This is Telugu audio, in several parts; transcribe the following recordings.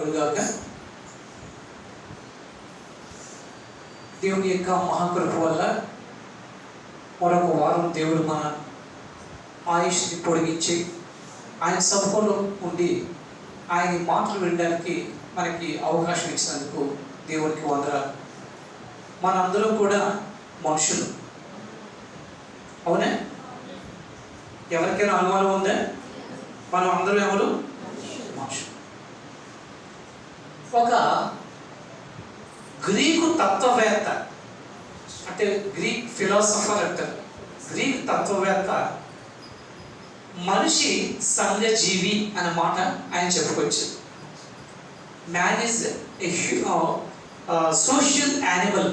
కలుగుగాక. దేవుని యొక్క మహాకృప వల్ల మరొక వారం దేవుడు మన ఆయుష్ని పొడిగించి ఆయన సభలో ఉండి ఆయన మాటలు వినడానికి మనకి అవకాశం ఇచ్చినందుకు దేవునికి వందనాలు. మనందరం కూడా మనుషులు, అవునా? ఎవరికైనా అనుమానం ఉందా? మనం అందరం ఎవరు? మనుషులు. ఒక గ్రీకు తత్వవేత్త, అంటే గ్రీక్ ఫిలాసఫర్ అంటారు, గ్రీక్ తత్వవేత్త మనిషి సంఘజీవి అనే మాట ఆయన చెప్పుకొచ్చు. Man is a social animal.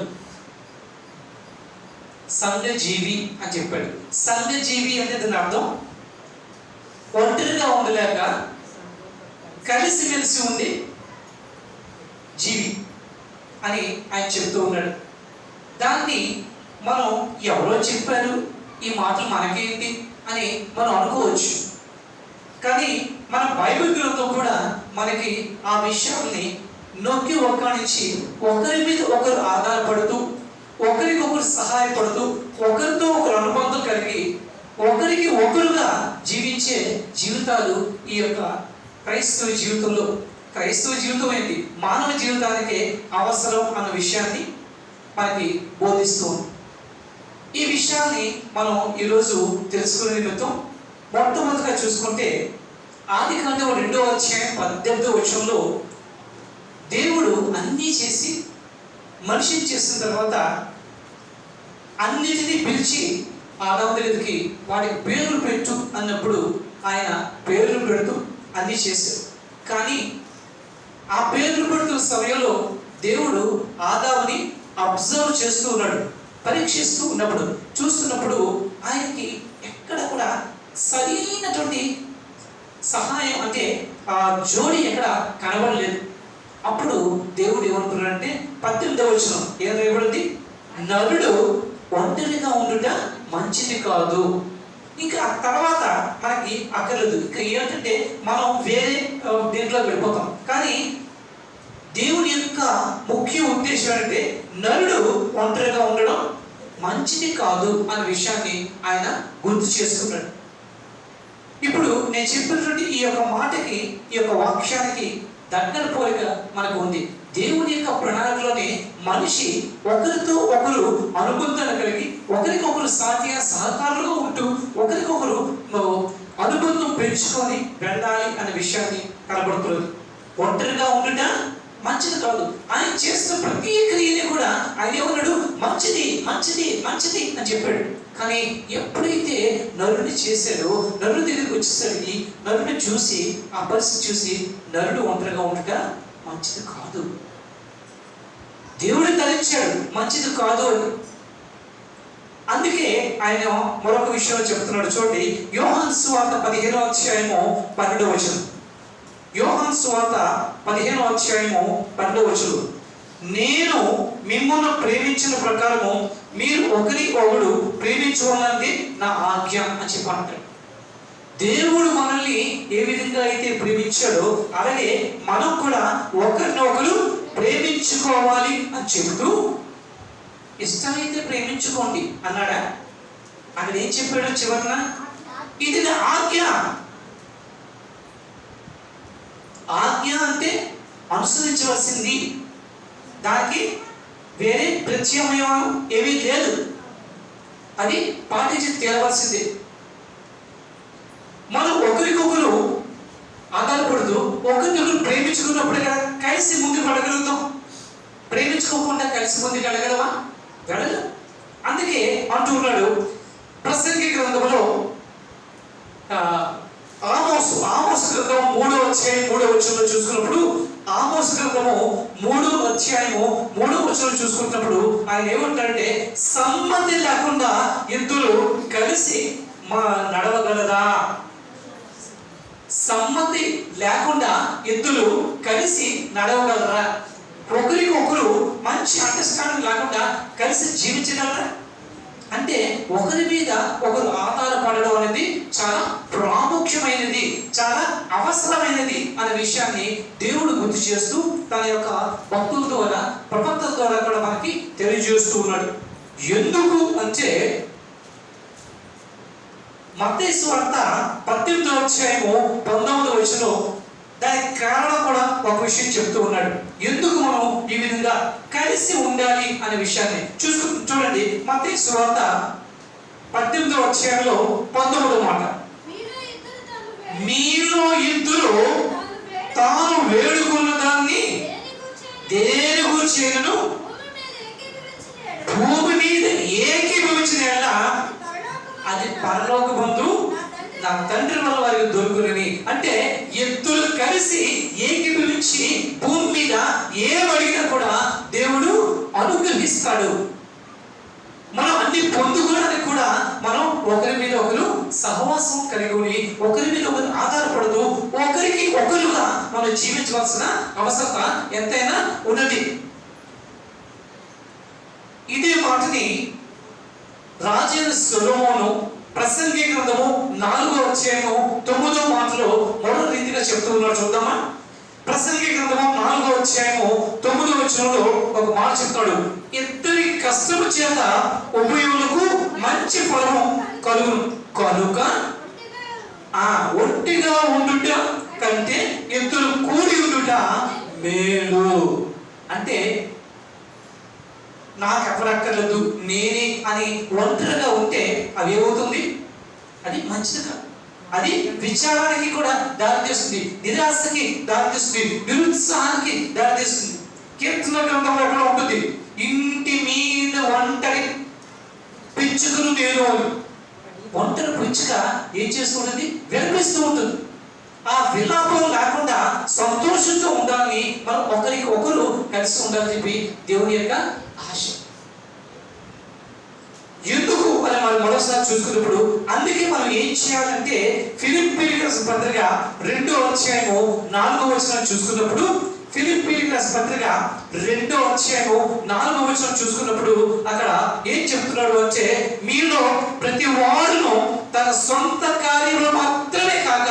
సంఘజీవి అని చెప్పాడు. సంఘజీవి అంటే దాని అర్థం ఒంటరిగా ఉండలేక కలిసిమెలిసి ఉండి జీవి అని ఆయన చెప్తూ ఉన్నాడు. దాన్ని మనం ఎవరో చెప్పారు, ఈ మాటలు మనకేంటి అని మనం అనుకోవచ్చు. కానీ మన బైబిల్ గ్రంథం కూడా మనకి ఆ విషయాల్ని నొక్కి ఒక్కడించి ఒకరి మీద ఒకరు ఆధారపడుతూ, ఒకరికొకరు సహాయపడుతూ, ఒకరితో ఒకరు అనుబంధం కలిగి ఒకరికి ఒకరుగా జీవించే జీవితాలు ఈ యొక్క క్రైస్తవ జీవితంలో, క్రైస్తవ జీవితం ఏంటి, మానవ జీవితానికి అవసరం అన్న విషయాన్ని మనకి బోధిస్తూ ఉంది. ఈ విషయాన్ని మనం ఈరోజు తెలుసుకునే నిమిత్తం మొట్టమొదటిగా చూసుకుంటే ఆదికాండం 2వ అధ్యాయం 18వ వచనంలో దేవుడు అన్నీ చేసి మనిషిని చేసిన తర్వాత అన్నిటినీ పిలిచి ఆదాము దగ్గరికి వాడికి పేర్లు పెట్టు అన్నప్పుడు ఆయన పేర్లు పెడుతూ అన్నీ చేశాడు. కానీ ఆ పేర్లు పెడుతున్న సమయంలో దేవుడు ఆదాముని అబ్జర్వ్ చేస్తూ ఉన్నాడు, పరీక్షిస్తూ ఉన్నప్పుడు, చూస్తున్నప్పుడు ఆయనకి ఎక్కడ కూడా సరైనటువంటి సహాయం, అంటే ఆ జోడి ఎక్కడ కనబడలేదు. అప్పుడు దేవుడు ఏమనుకున్నాడంటే 18వ వచనం ఏం రాయబడింది? నరుడు ఒంటరిగా ఉండుట మంచిది కాదు. ఇంకా తర్వాత మనకి అక్కర్లేదు. ఇంకా ఏంటంటే మనం వేరే దీంట్లో వెళ్ళిపోతాం. కానీ దేవుని యొక్క ముఖ్య ఉద్దేశం ఏంటంటే నరుడు ఒంటరిగా ఉండడం మంచిది కాదు అనే విషయాన్ని ఆయన గుర్తు చేసుకున్నాడు. ఇప్పుడు నేను చెప్పినటువంటి ఈ యొక్క మాటకి, ఈ యొక్క వాక్యానికి దగ్గర పోలిక మనకు ఉంది. దేవుని యొక్క ప్రణాళికలోనే మనిషి ఒకరితో ఒకరు అనుబంధాలు కలిగి ఒకరికొకరు సాధ్య సహకారులుగా ఉంటూ ఒకరికొకరు అనుబంధం పెంచుకొని వెళ్ళాలి అనే విషయాన్ని కనబడుతున్నది. ఒంటరిగా ఉండుట మంచిది కాదు. ఆయన చేస్తున్న ప్రతి క్రియని కూడా ఆయన ఏమన్నాడు? మంచిది మంచిది మంచిది అని చెప్పాడు. కానీ ఎప్పుడైతే నరుడిని చేశాడో, నరుడు దగ్గరికి వచ్చేసరికి నరుడిని చూసి, ఆ పరిస్థితి చూసి నరుడు ఒంటరిగా ఉండట మంచిది కాదు, దేవుడు తరించాడు మంచిది కాదు అని. అందుకే ఆయన మరొక విషయంలో చెప్తున్నాడు. చూడండి, యోహాను సువార్త 15వ అధ్యాయము 12వ వచనం. యోహాను సువార్త 15వ అధ్యాయము 12వ వచనం. నేను మిమ్మల్ని ప్రేమించిన ప్రకారము మీరు ఒకరికొకరు ప్రేమించుకోవాలన్నది నా ఆజ్ఞ అని చెప్పంటాడు. దేవుడు మనల్ని ఏ విధంగా అయితే ప్రేమించాడో అలాగే మనం కూడా ఒకరినొకరు ప్రేమించుకోవాలి అని చెబుతూ, ఇష్టమైతే ప్రేమించుకోండి అన్నాడా? అక్కడ ఏం చెప్పాడు చివరన? ఇది నా ఆజ్ఞ. ఆజ్ఞ అంటే అనుసరించవలసింది, దానికి వేరే ప్రత్యామ్నాయం ఏమీ లేదు, అది పాటించి తేలవలసిందే. మనం ఒకరికొకరు ఆధారపడుతూ ఒకరికొకరు ప్రేమించుకున్నప్పుడే కదా కలిసి ముందుకు వెళ్ళగలుగుతాం. ప్రేమించుకోకుండా కలిసి ముందుకు వెళ్ళగలవా? వెళ్ళదు. అందుకే అంటున్నాడు ప్రసంగి గ్రంథంలో ఆమోసు గ్రంథం 3వ అధ్యాయం 3వ వచనంలో చూసుకున్నప్పుడు, ఆమోసు గ్రంథము 3వ అధ్యాయము 3వ వచనం చూసుకున్నప్పుడు ఆయన ఏమంటాడంటే, సమ్మతి లేకుండా ఇద్దరు కలిసి నడవగలరా? సమ్మతి లేకుండా ఇద్దరు కలిసి నడవగలరా? ఒకరికొకరు మంచి అండర్స్టాండింగ్ లేకుండా కలిసి జీవించగలరా? అంటే ఒకరి మీద ఒకరు ఆధారపడడం అనేది చాలా ప్రాముఖ్యమైనది, చాలా అవసరమైనది అనే విషయాన్ని దేవుడు గుర్తు చేస్తూ తన యొక్క భక్తుల ద్వారా, ప్రవక్తల ద్వారా కూడా మనకి తెలియజేస్తూ ఉన్నాడు. ఎందుకు అంటే మత్తయి సువార్త 18వ అధ్యాయము 19వ వచనంలో దానికి కారణం కూడా ఒక విషయం చెప్తూ ఉన్నాడు. ఎందుకు మనం ఈ విధంగా కలిసి ఉండాలి అనే విషయాన్ని చూడండి. మత్తయి సువార్త 18వ అధ్యాయంలో 19వ మాట, మీలో ఇద్దరు తాను వేడుకున్న దాన్ని దేని గురించినను భూమి మీద ఏకీభవించిన అది పరలోక బంధు నా తండ్రి వల్ల వారికి దొరుకునని. అంటే ఇద్దరు కలిసి ఏకీభవించి భూమి మీద ఏమడిగినా కూడా దేవుడు అనుగ్రహిస్తాడు. మనం అన్ని పొందుకోవడానికి కూడా మనం ఒకరి మీద ఒకరు సహవాసం కలిగి ఉండి, ఒకరి మీద ఒకరు ఆధారపడుతూ, ఒకరికి ఒకరుగా మనం జీవించవలసిన అవసరత ఎంతైనా ఉన్నది. ఇదే మాటని రాజైన సొలొమోను ప్రసంగి గ్రంథము 4వ అధ్యాయము 9వ మాటలో మరో రీతిగా చెప్తూ ఉన్నాడు. చూద్దామా? ప్రసంగి గ్రంథము 4వ అధ్యాయము 9వ వచనంలో ఒక మాట చెప్తాడు, ఇద్దరి కష్టము చేత ఉభయులకు మంచి ఫలము కలుగును కనుక ఒంటిగా ఉండుట కంటే ఇద్దరు కూడి ఉండుట మేలు. అంటే నాకు ఎవరక్కర్లేదు, నేనే అని ఒంటరిగా ఉంటే అవి ఏమవుతుంది? అది మంచిది కాదు. అది విచారానికి కూడా దారితీస్తుంది, నిరాశకి దారితీస్తుంది, నిరుత్సాహానికి దారితీస్తుంది. కీర్తన గ్రంథంలో కూడా ఉంటుంది, ఇంటి మీద ఒంటరి పిచ్చుకను నేను. ఒంటరి పిచ్చుక ఏం చేస్తూ ఉంటుంది? విలపిస్తూ ఉంటుంది. ఆ విలాపం లేకుండా సంతోషంతో ఉండాలని, మనం ఒకరికి ఒకరు కలిసి ఉండాలని చెప్పి దేవుని యొక్క ఆశ. ఎందుకు అని మనం మరోసారి చూసుకున్నప్పుడు, అందుకే మనం ఏం చేయాలంటే ఫిలిప్పీయులకు రాసిన పత్రిక 2వ అధ్యాయము 4వ వచనం చూసుకున్నప్పుడు, ఫిలిప్పీయులకు రాసిన పత్రిక 2వ అధ్యాయము 4వ వచనం చూసుకున్నప్పుడు అక్కడ ఏం చెప్తున్నాడు అంటే, మీలో ప్రతి వాడును తన సొంత కార్యములు మాత్రమే కాక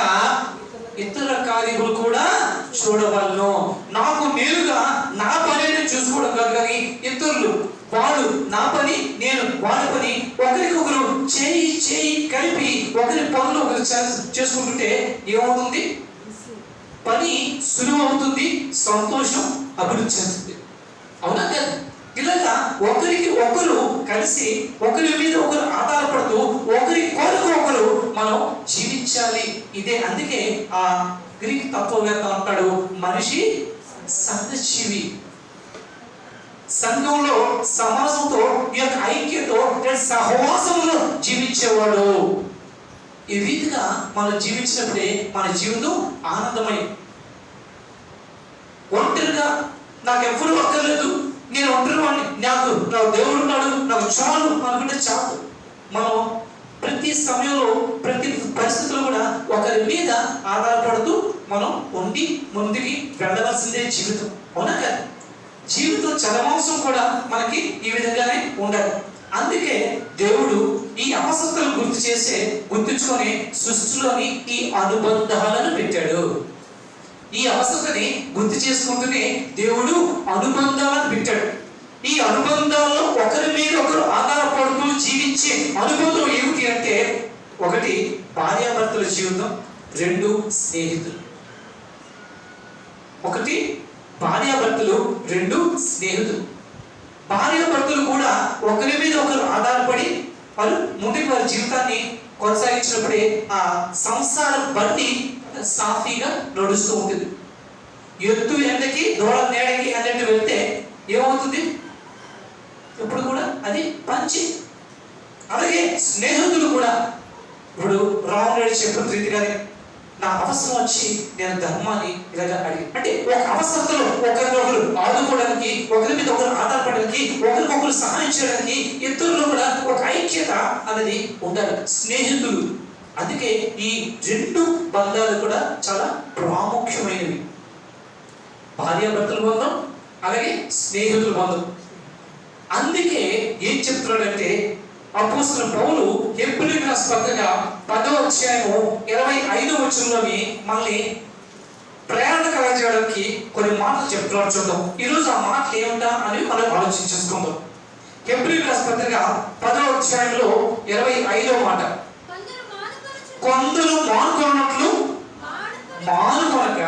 ఇతర కార్యములు కూడా చూడవలను. నాకు నేరుగా నా పని చూసుకోవడం కాదు, కానీ ఇతరులు వాడు నా పని, నేను వాడి పని, ఒకరికొకరు చేయి కలిపి ఒకరి పనులు ఒకరు చేసుకుంటుంటే ఏమవుతుంది? పని సులువు అవుతుంది, సంతోషం అభివృద్ధి చెందుతుంది. అవునా కదా? ఇలాగా ఒకరికి ఒకరు కలిసి, ఒకరి మీద ఒకరు ఆధారపడుతూ, ఒకరి కొరకు ఒకరు మనం జీవించాలి. ఇదే అందుకే ఆ గ్రీక్ తత్వవేత్త అంటాడు, మనిషి సంఘజీవి. సంఘంలో, సమాజంతో ఈ యొక్క ఐక్యతో, సహవాసంలో జీవించేవాడు. ఈ రీతిగా మనం జీవించినప్పుడే మన జీవితం ఆనందమై. ఒంటరిగా నాకు ఎవరు అక్కర్లేదు, నేను ఒంటరి వాడిని, నాకు దేవుడు ఉన్నాడు, నాకు చాలు అనుకుంటే చాలు. మనం ప్రతి సమయంలో, ప్రతి పరిస్థితుల్లో కూడా ఒకరి మీద ఆధారపడుతూ మనం ఉండి ముందుకి వెళ్ళవలసిందే జీవితం. అవునా కదా? జీవితం చరమాంసం కూడా మనకి ఈ విధంగానే ఉండాలి. అందుకే దేవుడు ఈ అవసరతలు గుర్తుంచుకొని సృష్టిలోని ఈ అనుబంధాలను పెట్టాడు. ఈ అవసరతని గుర్తు చేసుకుంటూనే దేవుడు అనుబంధాలను పెట్టాడు. ఈ అనుబంధాల్లో ఒకరి మీద ఒకరు ఆధారపడుతూ జీవించే అనుబంధం ఏమిటి అంటే, 1 భార్యాభర్తల జీవితం, 2 స్నేహితులు. 1 భార్యాభర్తలు, 2 స్నేహితులు. భార్యాభర్తలు కూడా ఒకరి మీద ఒకరు ఆధారపడి వారు ముందుకు వారి జీవితాన్ని కొనసాగించినప్పుడే ఆ సంసార బండి సాఫీగా నడుస్తూ ఉంటుంది. ఎత్తు ఎండకి దూడ నేడకి అన్నట్టు వెళ్తే ఏమవుతుంది? ఇప్పుడు కూడా అది పంచి. అలాగే స్నేహితులు కూడా, ఇప్పుడు రాముడు చెప్పిన రీతిగానే నా అవసరం వచ్చి నేను ధర్మాన్ని ఇలాగా అడిగి, అంటే ఒక అవసరతలో ఒకరినొకరు ఆదుకోవడానికి, ఒకరి మీద ఒకరు ఆధారపడడానికి, ఒకరికొకరు సహాయం చేయడానికి, ఇద్దరిలో కూడా ఒక ఐక్యత అనేది ఉండాలి. స్నేహితులు. అందుకే ఈ 2 బంధాలు కూడా చాలా ప్రాముఖ్యమైనవి. భార్యాభర్తల బంధం, అలాగే స్నేహితుల బంధం. అందుకే ఏం చెప్తున్నాడంటే, అపోస్తలుడైన పౌలు హెబ్రీయులకు రాసిన పత్రిక 10వ అధ్యాయము 25వ వచనంలోని మళ్ళీ ప్రేరణ కలగజేయడానికి కొన్ని మాటలు చెప్తున్నాడు. చూద్దాం ఈరోజు ఆ మాటలు ఏమిటా అని మనం ఆలోచించుకుందాం. హెబ్రీయులకు రాసిన పత్రిక 10వ అధ్యాయంలో 25వ మాట, కొందరు మానుకొనున్నట్లు మానుకొనక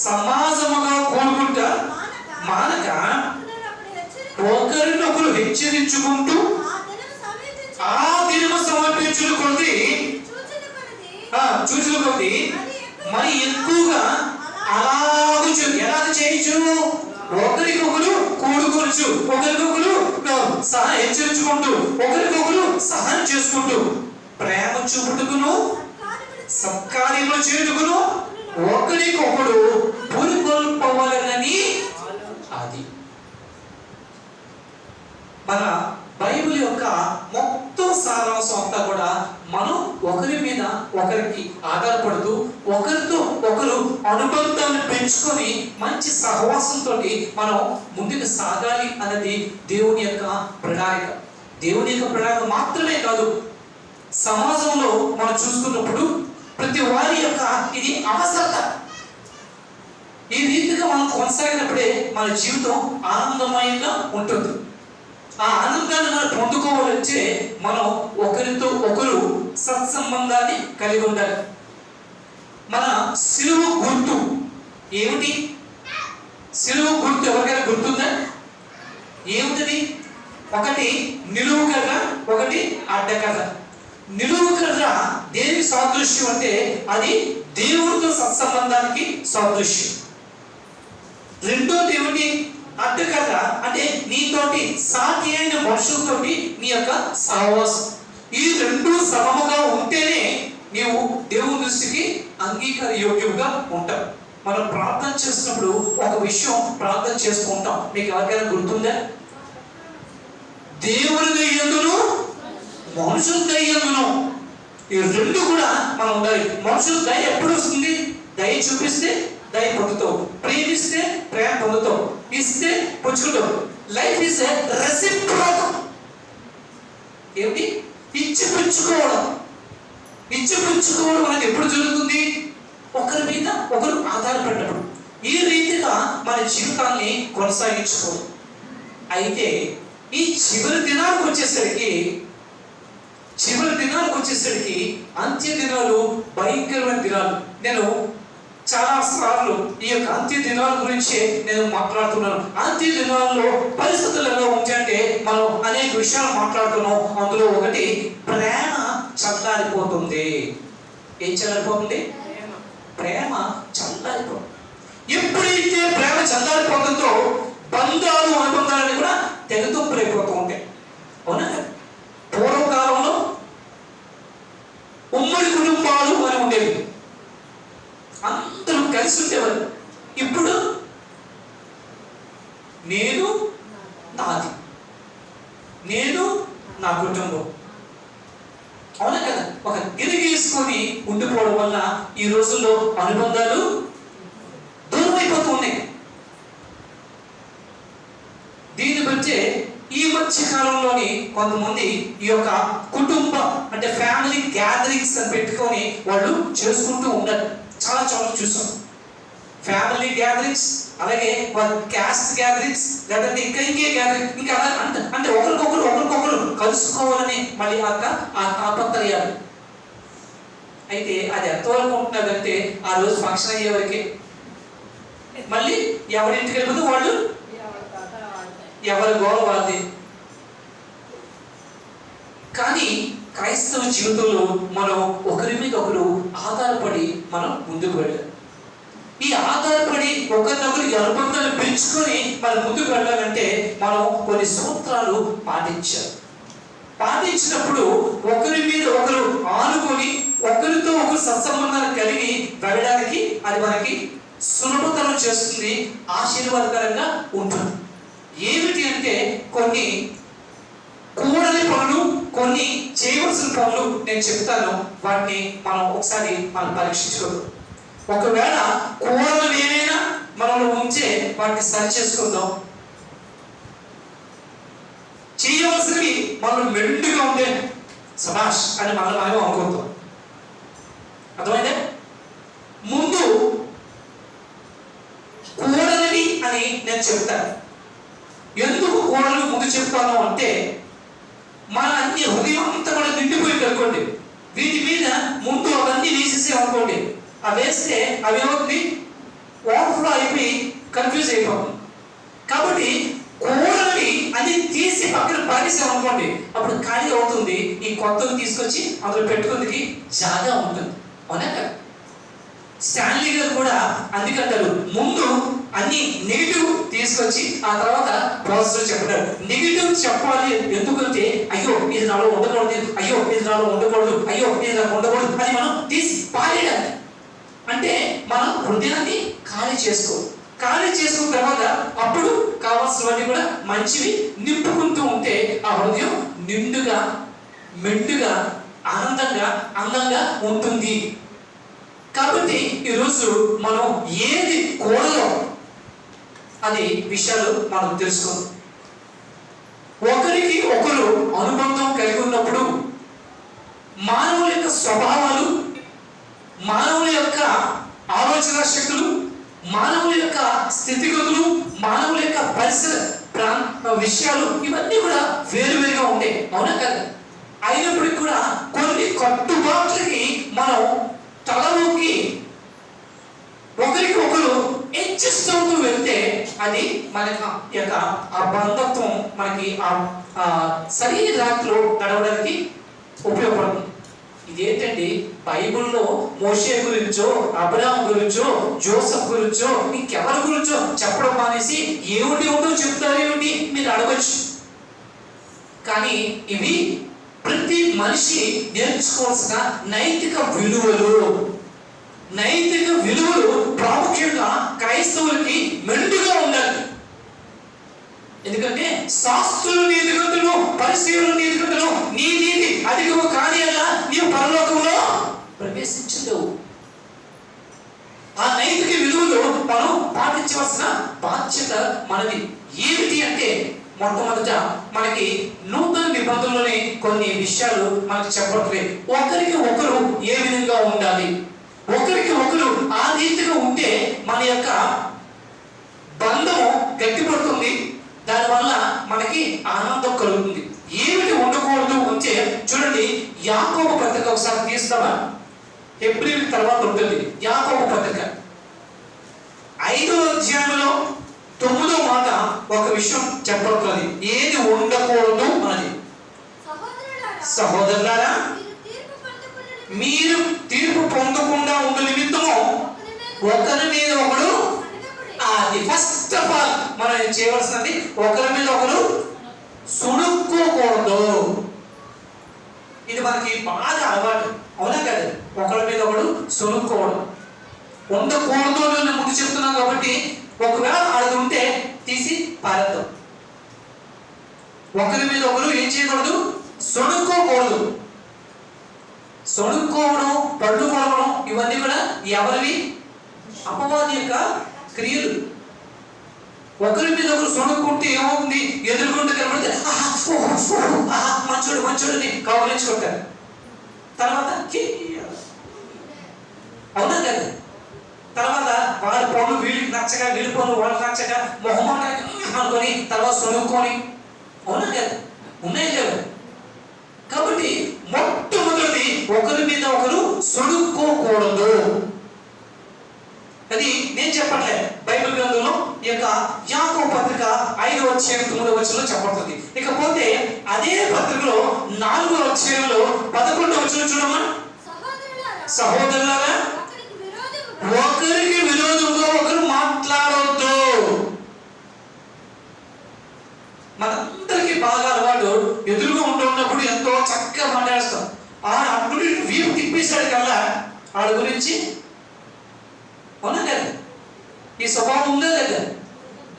సమాజముగా కూడుకుంట మానక ఒకరినొకరు హెచ్చరించుకుంటూ ఆ దినము సమర్పించుట కొద్ది చూచిన కొద్ది మరి ఎక్కువగా అలాగూ ఎలాగ చేయొచ్చు, ఒకరికొకరు కూడుకొనచ్చు, ఒకరికొకరు హెచ్చరించుకుంటూ, ఒకరికొకరు సహాయం చేసుకుంటూ, ప్రేమ చూపుటకును సత్కార్యములు చేయుటకును ఒకరికొకడు పురికొల్పవలెనని. అది మన బైబిల్ యొక్క మొత్తం సారాంశం అంతా కూడా మనం ఒకరి మీద ఒకరికి ఆధారపడుతూ ఒకరితో ఒకరు అనుబంధాన్ని పెంచుకొని మంచి సహవాసంతో మనం ముందుకు సాగాలి అన్నది దేవుని యొక్క ప్రణాళిక. దేవుని యొక్క ప్రణాళిక మాత్రమే కాదు, సమాజంలో మనం చూసుకున్నప్పుడు ప్రతి వారి యొక్క ఇది అవసరత. ఈ రీతిగా మనం కొనసాగినప్పుడే మన జీవితం ఆనందమయంగా ఉంటుంది. ఆ ఆనందాన్ని మనం పొందుకోవాలంటే మనం ఒకరితో ఒకరు సత్సంబంధాన్ని కలిగి ఉండాలి. మన సిలువ గుర్తు ఏమిటి? సిలువ గుర్తు ఎవరికైనా గుర్తుందా? ఏమిటది? ఒకటి నిలువు కర్ర, ఒకటి అడ్డకర్ర. నిలువు కర్ర దేనికి సాదృశ్యం అంటే అది దేవుడితో సత్సంబంధానికి సాదృశ్యం. రెండోది ఏమిటి? అడ్డకర్ర అంటే నీతోటి సాటి అయిన మనుషులతోటి నీ యొక్క సహవాసం. ఈ రెండు సమముగా ఉంటేనే నీవు దేవుని దృష్టికి అంగీకార యోగ్యంగా ఉంటావు. మనం ప్రార్థన చేసినప్పుడు ఒక విషయం ప్రార్థన చేస్తూ ఉంటాం, మీకు ఎవరికైనా గుర్తుందా? దేవుని దయ్యందును మనుషుల దయ్యందును, ఈ రెండు కూడా మనం ఉండాలి. మనుషుల దయ ఎప్పుడు వస్తుంది? దయ చూపిస్తే దయ పొందుతావు, ప్రేమిస్తే ప్రేమ పొందుతావు, ఇస్తే పుచ్చుకుంటావు. Life is a reciprocal. ఏమిటి? ఇచ్చిపుచ్చుకోవడం. ఇచ్చిపుచ్చుకోవడం అనేది ఎప్పుడు జరుగుతుంది? ఒకరి మీద ఒకరు ఆధారపడినప్పుడు. ఈ రీతిగా మన జీవితాన్ని కొనసాగించుకోవాలి. అయితే ఈ చివరి దినాలకు వచ్చేసరికి అంత్య దినాలు భయంకరమైన దినాలు. నేను చాలా సార్లు ఈ యొక్క అంత్య దినాల గురించి నేను మాట్లాడుతున్నాను. అంత్య దినాల్లో పరిస్థితులు ఎలా ఉంటాయంటే మనం అనేక విషయాలు మాట్లాడుతున్నాం. అందులో ఒకటి ప్రేమ చల్లారిపోతుంది. ఏం చల్లారిపోతుంది? ప్రేమ చల్లారిపోతుంది. ఎప్పుడైతే ప్రేమ చల్లారిపోతుందో బంధాలు అనుబంధాలని కూడా తెగతొప్పులైపోతూ ఉంటాయి. అవునా? పూర్వకాలంలో ఉమ్మడి కుటుంబాలు అని ఉండేవి, అందరూ కలిసి ఉండేవారు. ఇప్పుడు నేను నాది, నేను నా కుటుంబం. అవునా కదా? ఒక గిరిగీసుకొని ఉండిపోవడం వల్ల ఈ రోజుల్లో అనుబంధాలు దూరం అయిపోతూ ఉన్నాయి. దీన్ని బట్టే ఈ మధ్య కాలంలోని కొంతమంది ఈ యొక్క కుటుంబ అంటే ఫ్యామిలీ గ్యాదరింగ్స్ అని పెట్టుకొని వాళ్ళు చేసుకుంటూ ఉన్నారు. చాలా చోట్ల చూసాం ఫ్యామిలీ గ్యాదరింగ్స్, అలాగే క్యాస్ట్ గ్యాదరింగ్స్, లేదంటే ఇంకే గ్యాదరింగ్, ఇంకా అంటే ఒకరికొకరు కలుసుకోవాలని మళ్ళీ ఆ తాపత్రయాలు. అయితే అది ఎంతవరకు ఉంటున్నదంటే ఆ రోజు ఫంక్షన్ అయ్యే వరకే. మళ్ళీ ఎవరింటికి వెళ్ళిపోతే వాళ్ళు ఎవరి గోల వాళ్ళది. కానీ క్రైస్తవ జీవితంలో మనం ఒకరి మీద ఒకరు ఆధారపడి మనం ముందుకు వెళ్ళాలి. ఈ ఆధారపడి ఒకరినొకరు అనుబంధాలు పెంచుకొని మనం ముందుకు వెళ్ళాలంటే మనం కొన్ని సూత్రాలు పాటించినప్పుడు ఒకరి మీద ఒకరు ఆనుకొని ఒకరితో ఒకరు సత్సంబంధాలు కలిగి వెళ్ళడానికి అది మనకి సులభతరం చేస్తుంది, ఆశీర్వాదకరంగా ఉంటుంది. ఏమిటి అంటే కొన్ని కూడని పనులు, కొన్ని చేయవలసిన పనులు నేను చెప్తాను. వాటిని మనం ఒకసారి పరీక్షించుకోదు. ఒకవేళ కూడలు ఏమైనా మనలో ఉంటే వాటిని సరి చేసుకుందాం. చేయవలసినవి మనం మెండుగా ఉంటే సభాష్ అని మనం అనుకుంటాం. అర్థమైందే? ముందు కూడలివి అని నేను చెప్తాను. ఎందుకు కూడలు ముందు చెప్తాను అంటే, మన అన్ని హృదయం అంతా కూడా నిండిపోయింది అనుకోండి, వీటి మీద ముందు అవన్నీ వేసేసామనుకోండి, అవి వేస్తే అవి ఏమవుతుంది, ఓవర్ఫ్లో అయిపోయి కన్ఫ్యూజ్ అయిపోతుంది. కాబట్టి కూడలివి అని తీసి పక్కన పారేసామనుకోండి, అప్పుడు ఖాళీ అవుతుంది. ఈ కొత్తవి తీసుకొచ్చి అందులో పెట్టుకుందికి జాగా ఉంటుంది. అవునా కదా? స్టాన్లీ గారు కూడా అందుకంటారు, ముందు అన్ని నెగిటివ్ తీసుకొచ్చి ఆ తర్వాత పాజిటివ్ చెప్పారు. నెగిటివ్ చెప్పాలి ఎందుకంటే, అయ్యో ఇది నాలో ఉండకూడదు, అయ్యో ఇది నాలో ఉండకూడదు, అయ్యో ఇది నాకు ఉండకూడదు అని మనం తీసి పారేయాలి. అంటే మనం హృదయాన్ని ఖాళీ చేసుకున్న తర్వాత అప్పుడు కావాల్సినవన్నీ కూడా మంచివి నింపుకుంటూ ఉంటే ఆ హృదయం నిండుగా మెండుగా ఆనందంగా అందంగా ఉంటుంది. కాబట్టి ఈరోజు మనం ఏది కూడలో అది విషయాలు మనం తెలుసుకుందాం. ఒకరికి ఒకరు అనుబంధం కలిగి ఉన్నప్పుడు మానవుల యొక్క స్వభావాలు, మానవుల యొక్క ఆలోచన శక్తులు, మానవుల యొక్క స్థితిగతులు, మానవుల యొక్క పరిసర విషయాలు ఇవన్నీ కూడా వేరువేరుగా ఉంటాయి. అవునా కదా? అయినప్పటికీ కూడా కొన్ని కట్టుబాట్లకి మనం తలలోకి ఒకరికి ఒకరు అడ్జస్ట్ అవుతూ వెళ్తే అది మన యొక్క ఆ బంధత్వం మనకి ఆ సరైన రాత్రిలో నడవడానికి ఉపయోగపడుతుంది. ఇదేంటండి, బైబిల్లో మోషే గురించో, అబ్రహాం గురించో, జోసెఫ్ గురించో, ఇంకెవరి గురించో చెప్పడం మానేసి ఏమిటో చెప్తారు ఏమిటి మీరు అడగచ్చు. కానీ ఇవి ప్రతి మనిషి నేర్చుకోవాల్సిన నైతిక విలువలు ప్రాముఖ్యంగా క్రైస్తవులకి మెండుగా ఉండాలి. ఎందుకంటే శాస్త్రుల నీతిగతులు, పరిశీలన నీతిగతులు, నీ నీతి అధికము కాని అలా నీవు పరలోకంలో ప్రవేశించలేవు. ఆ నైతిక విలువలు మనం పాటించవలసిన బాధ్యత మనది. ఏమిటి అంటే, మొట్టమొదట మనకి నూతన నిబంధనలోని కొన్ని విషయాలు మనకు చెప్పట్లేదు. ఒకరికి ఒకరు ఏ విధంగా ఉండాలి, ఒకరికి ఒకరు ఆ రీతిగా ఉంటే మన యొక్క బంధము గట్టిపడుతుంది. దానివల్ల మనకి ఆనందం కలుగుతుంది. ఏమిటి ఉండకూడదు అంటే చూడండి, యాకోబు పత్రిక ఒకసారి తీస్తామా? ఏప్రిల్ తర్వాత ఉంటుంది యాకోబు పత్రిక 5వ అధ్యాయంలో 9వ మాట ఒక విషయం చెప్పబడుతుంది. ఏది ఉండకూడదు అని. సహోదరులారా, మీరు తీర్పు పొందకుండా ఉండే నిమిత్తము ఒకరి మీద ఒకరు, అది ఫస్ట్ ఆఫ్ ఆల్ మనం చేయవలసినది, ఒకరి మీద ఒకరు సుడుక్కోకూడదు. ఇది మనకి బాగా అలవాటు. అవునా కదా? ఒకరి మీద ఒకడు సుడుక్కోవడం ఉండకూడదు అని నేను ముందు చెప్తున్నాను. కాబట్టి ఒకవేళ అది ఉంటే తీసి పారేద్దాం. ఒకరి మీద ఒకరు ఏం చేయకూడదు, సొడుక్కోకూడదు. సొడుక్కోవడం, పళ్ళు కొడవడం ఇవన్నీ కూడా ఎవరివి? అపవాది యొక్క క్రియలు. ఒకరి మీద ఒకరు సొడుక్కుంటే ఏమవుతుంది, ఎదుర్కొంటూ కనబడితే మంచోడు మంచోడని కౌగిలించుకుంటారు. తర్వాత అవునా కదా? తర్వాత వాళ్ళ పనులు వీళ్ళకి నచ్చగా, వీళ్ళ పనులు వాళ్ళకి నచ్చగా మొహమాటాన్ని అనుకొని తర్వాత సొడుక్కొని, అవునా కదా? ఉన్నాయి కదా? కాబట్టి మొట్టమొదటి ఒకరి మీద ఒకరు సొడుక్కోకూడదు. అది నేను చెప్పట్లే, బైబిల్ గ్రంథంలో ఈ యొక్క యాకోబు పత్రిక 5వ అధ్యాయం 9వ వచనంలో చెప్పబడుతుంది. ఇకపోతే అదే పత్రికలో 4వ అధ్యాయంలో 11వ వచనం చూడమ్మా. సహోదరులారా, ఒకరికి విరోధంగా ఒకరు మాట్లాడొద్దు. మనందరికీ బాగా అలవాటు, ఎదురుగా ఉంటున్నప్పుడు ఎంతో చక్కగా మాట్లాడేస్తాం. అప్పుడు వీపు తిప్పేశాడు కల్లా వాడి గురించి, అవునా కదా? ఈ స్వభావం ఉందా లేదా?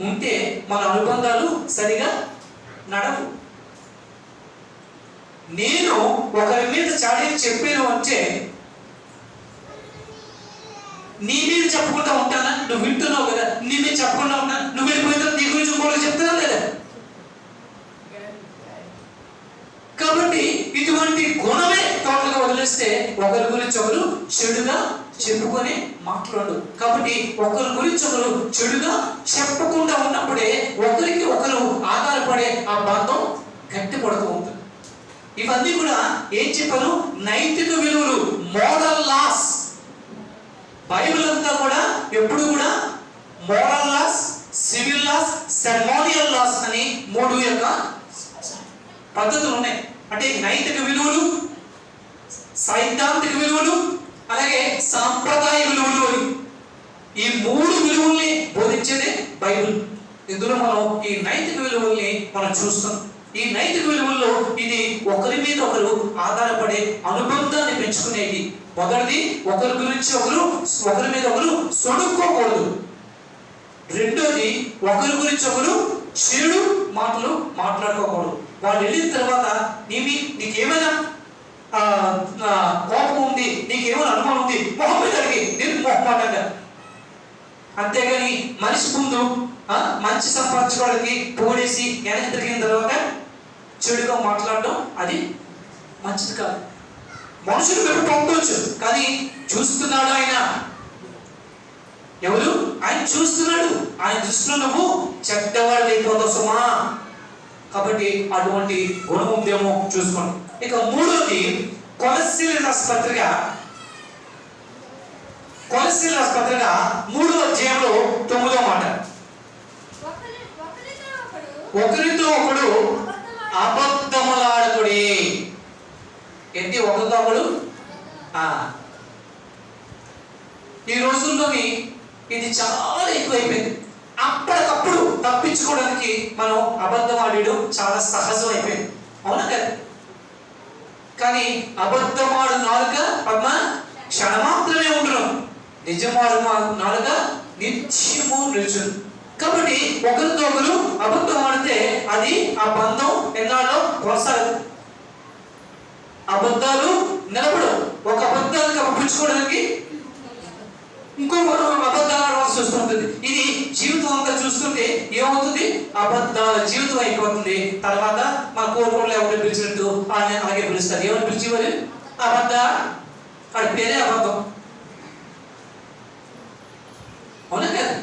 ఉంటే మన అనుబంధాలు సరిగా నడవు. నేను ఒకరి మీద చాడీ చెప్పాను అంటే నీ మీద చెప్పకుండా ఉంటానా? నువ్వు వింటున్నావు కదా, నీ మీద చెప్పకుండా ఉంటాను. నువ్వు వెళ్ళిపోయిన నీ గురించి ఇంకోటి చెప్తున్నా లేదా? కలిస్తే ఒకరి గురించి ఒకరు చెడుగా చెప్పుకొని మాట్లాడు. కాబట్టి ఒకరి గురించి ఒకరు చెడుగా చెప్పకుండా ఉన్నప్పుడే ఒకరికి ఒకరు ఆధారపడే ఆ బంధం గట్టిపడుతూ ఉంటుంది. ఇవన్నీ కూడా ఏం చెప్పారు? నైతిక విలువలు, మోరల్ లాస్. బైబిల్ అంతా కూడా ఎప్పుడు కూడా moral laws, civil laws, ceremonial laws అని 3 యొక్క పద్ధతులు ఉన్నాయి. అంటే నైతిక విలువలు, సైద్ధాంతిక విలువలు, అలాగే సాంప్రదాయ విలువలు అని ఈ 3 విలువల్ని బోధించేదే బైబిల్. ఇందులో మనం ఈ నైతిక విలువల్ని మనం చూస్తాం. ఈ నైతిక విలువల్లో ఇది ఒకరి మీద ఒకరు ఆధారపడే అనుబంధాన్ని పెంచుకునేది. మొదటిది, ఒకరి గురించి ఒకరి మీద ఒకరు సొడుక్కోకూడదు. రెండోది, ఒకరి గురించి ఒకరు చెడు మాటలు మాట్లాడుకోకూడదు. వాళ్ళు వెళ్ళిన తర్వాత నీకేమైనా కోపం ఉంది, నీకేమైనా అనుమానం ఉంది, మొహం మీద అడిగి నేను మొహమాటంగా. అంతేగాని మనిషి ముందు మంచి సంపాదించుకోవడానికి పోడేసి వెనక్కి తిరిగిన తర్వాత చెడుగా మాట్లాడడం అది మంచిది కాదు. మనుషులు మీరు పంపవచ్చు, కానీ చూస్తున్నాడు ఆయన. ఎవరు? ఆయన చూస్తున్నాడు. ఆయన దృష్టిలో నువ్వు చెడ్డవాడు అయిపోతావు సుమా. కాబట్టి అటువంటి గుణం ఉందేమో చూసుకోండి. ఇక 3వది, కొలస్సీయులకు రాసిన పత్రిక 3వ అధ్యాయంలో 9వ మాట. ఒకరితో ఒకడు అబద్ధములాడకుడి. ఏంటి ఒకరితో ఒకడు? ఈ రోజుల్లోని ఇది చాలా ఎక్కువైపోయింది. అప్పటికప్పుడు తప్పించుకోవడానికి మనం అబద్ధం ఆడడం చాలా సహజం అయిపోయింది. అవునా కదా? కానీ అబద్ధమాడు నాలుక క్షణమాత్రమే ఉండరు, నిజమాడు నాలుక నిత్యము నిలుచును. కాబట్టి ఒకరితో ఒకరు అబద్ధం ఆడితే అది ఆ బంధం ఎన్నాళ్ళో కొనసాగదు. అబద్ధాలు నిలబడవు. ఒక అబద్ధానికి అప్పించుకోవడానికి ఇంకో అబద్ధాలు ఆడవలసి వస్తుంటుంది. ఇది జీవితం అంతా చూస్తుంటే ఏమవుతుంది? అబద్ధాల జీవితం అయిపోతుంది. తర్వాత మా కోరుకోళ్ళు ఎవరు పిలిచినట్టు అలాగే పిలుస్తారు. ఎవరు పిలిచేవారు? అబద్ధ, వాడి పేరే అబద్ధం. అవునా కదా?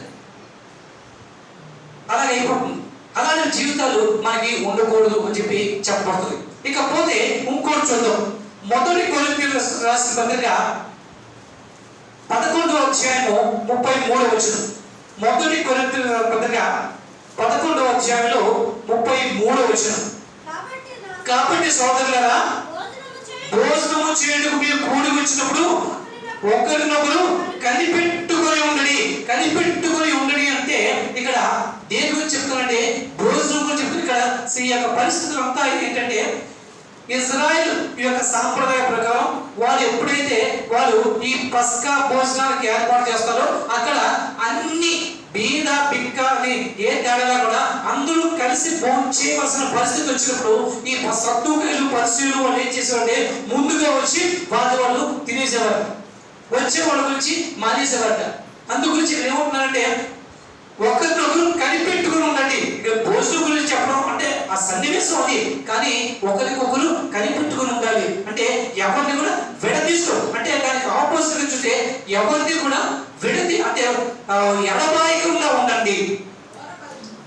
అలాగే అయిపోతుంది. అలాంటి జీవితాలు మనకి ఉండకూడదు అని చెప్పి చెప్పబడుతుంది. ఇకపోతే ఇంకోటి చూద్దాం. మొదటి కొరింథీయులకు రాసిన పత్రిక 11వ అధ్యాయము 33వ వచనం. మొదటి కొరింథీయుల పత్రిక 11వ అధ్యాయంలో 33వ వచనం. కాబట్టి సోదరులారా, భోజనము చేయుటకు మీరు కూడి వచ్చినప్పుడు ఒకరినొకరు కనిపెట్టుకొని ఉండడి. కనిపెట్టుకొని ఉండడి అంటే ఇక్కడ దేని గురించి చెప్తానంటే భోజనం గురించి చెప్తుంది. ఇక్కడ ఈ యొక్క పరిస్థితులు అంతా ఏంటంటే, ఇజ్రాయెల్ యొక్క సాంప్రదాయ ప్రకారం వాళ్ళు ఎప్పుడైతే వాళ్ళు ఈ పస్కా భోజనానికి ఏర్పాటు చేస్తారో అక్కడ అన్ని బీద బిక్క అని ఏ తేడా కూడా అందరూ కలిసి భోజనం చేయవలసిన పరిస్థితి వచ్చినప్పుడు ఈ సద్దుకాయలు పరిశీలు వాళ్ళు ఏం చేసేవారంటే ముందుగా వచ్చి వాళ్ళు తినేసేవారు, వచ్చే వాళ్ళ గురించి మానేసేవారట. అందు గురించి ఇక్కడ ఏమంటున్నారంటే ఒకరినొకరు కనిపెట్టుకుని ఉండండి. ఇక భోజనం గురించి చెప్పడం అంటే ఆ సన్నివేశం అది, కానీ ఒకరికొకరు కనిపెట్టుకుని ఉండాలి. అంటే ఎవరిని కూడా విడదీసుకో, అంటే దానికి ఆపోజిట్ గా చూస్తే ఎవరిని కూడా విడది అంటే ఎడబాయకుండా ఉండండి,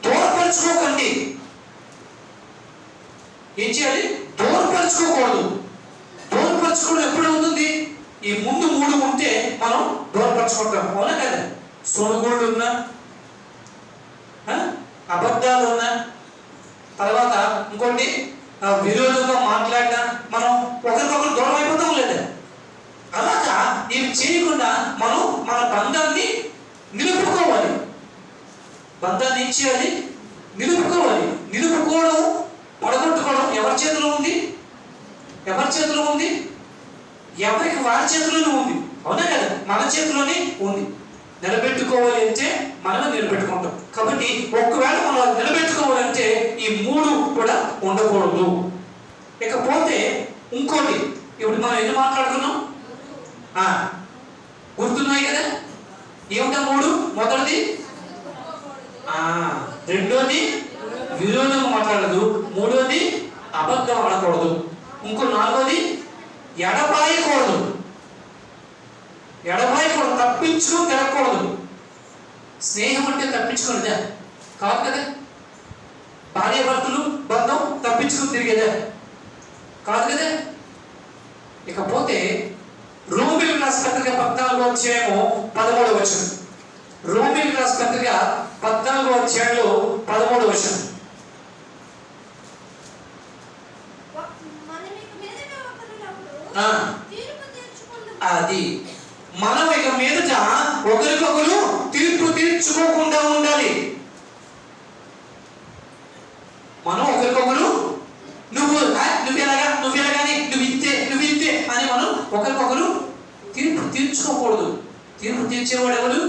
దూరపరచుకోకండి. ఏం చేయాలి? దూరపరచుకోకూడదు. దూరపరచుకోవడం ఎప్పుడు అవుతుంది? ఈ ముందు 3 ఉంటే మనం దూరపరచుకుంటాం. అవునా కదా? సోనుగోళ్ళు ఉన్నా, అబద్ధాలు ఉన్నా, తర్వాత ఇంకోటి విరోధంగా మాట్లాడినా మనం ఒకరికొకరు దూరం అయిపోతాం లేదా? అలాగా ఇవి చేయకుండా మనం మన బంధాన్ని నిలుపుకోవాలి. బంధాన్ని ఏం చేయాలి? నిలుపుకోవాలి. నిలుపుకోవడం, పడగొట్టుకోవడం ఎవరి చేతిలో ఉంది? ఎవరి చేతిలో ఉంది? ఎవరికి వారి చేతిలోనే ఉంది. అవునా కదా? మన చేతిలోనే ఉంది. నిలబెట్టుకోవాలి అంటే మనమే నిలబెట్టుకుంటాం. కాబట్టి ఒకవేళ మనం నిలబెట్టుకోవాలంటే ఈ 3 కూడా ఉండకూడదు. ఇకపోతే ఇంకోటి, ఇప్పుడు మనం ఎన్ని మాట్లాడుకున్నాం? గుర్తున్నాయి కదా? ఏమిటా 3? మొదటిది రెండోది విరోధం మాట్లాడదు, మూడోది అబద్ధం ఆడకూడదు, ఇంకో 4వది ఎడబాయకూడదు, తప్పించుకొని తిరగకూడదు. స్నేహం అంటే తప్పించుకునేదా కాదు కదా. భార్యాభర్తలు బంధం తప్పించుకుని తిరిగేదా కాదు కదా. ఇకపోతే రోమీయులకు రాసిన పత్రిక 14వ అధ్యాయము 13వ వచనం. రోమీయులకు రాసిన పత్రిక 14వ అధ్యాయంలో 13వ వచనం. అది మనం ఇక మీదట ఒకరికొకరు తీర్పు తీర్చుకోకుండా ఉండాలి. మనం ఒకరికొకరు నువ్వెలాగా నువ్వు ఇంతే అని మనం ఒకరికొకరు తీర్పు తీర్చుకోకూడదు. తీర్పు తీర్చేవాడు ఎవరు?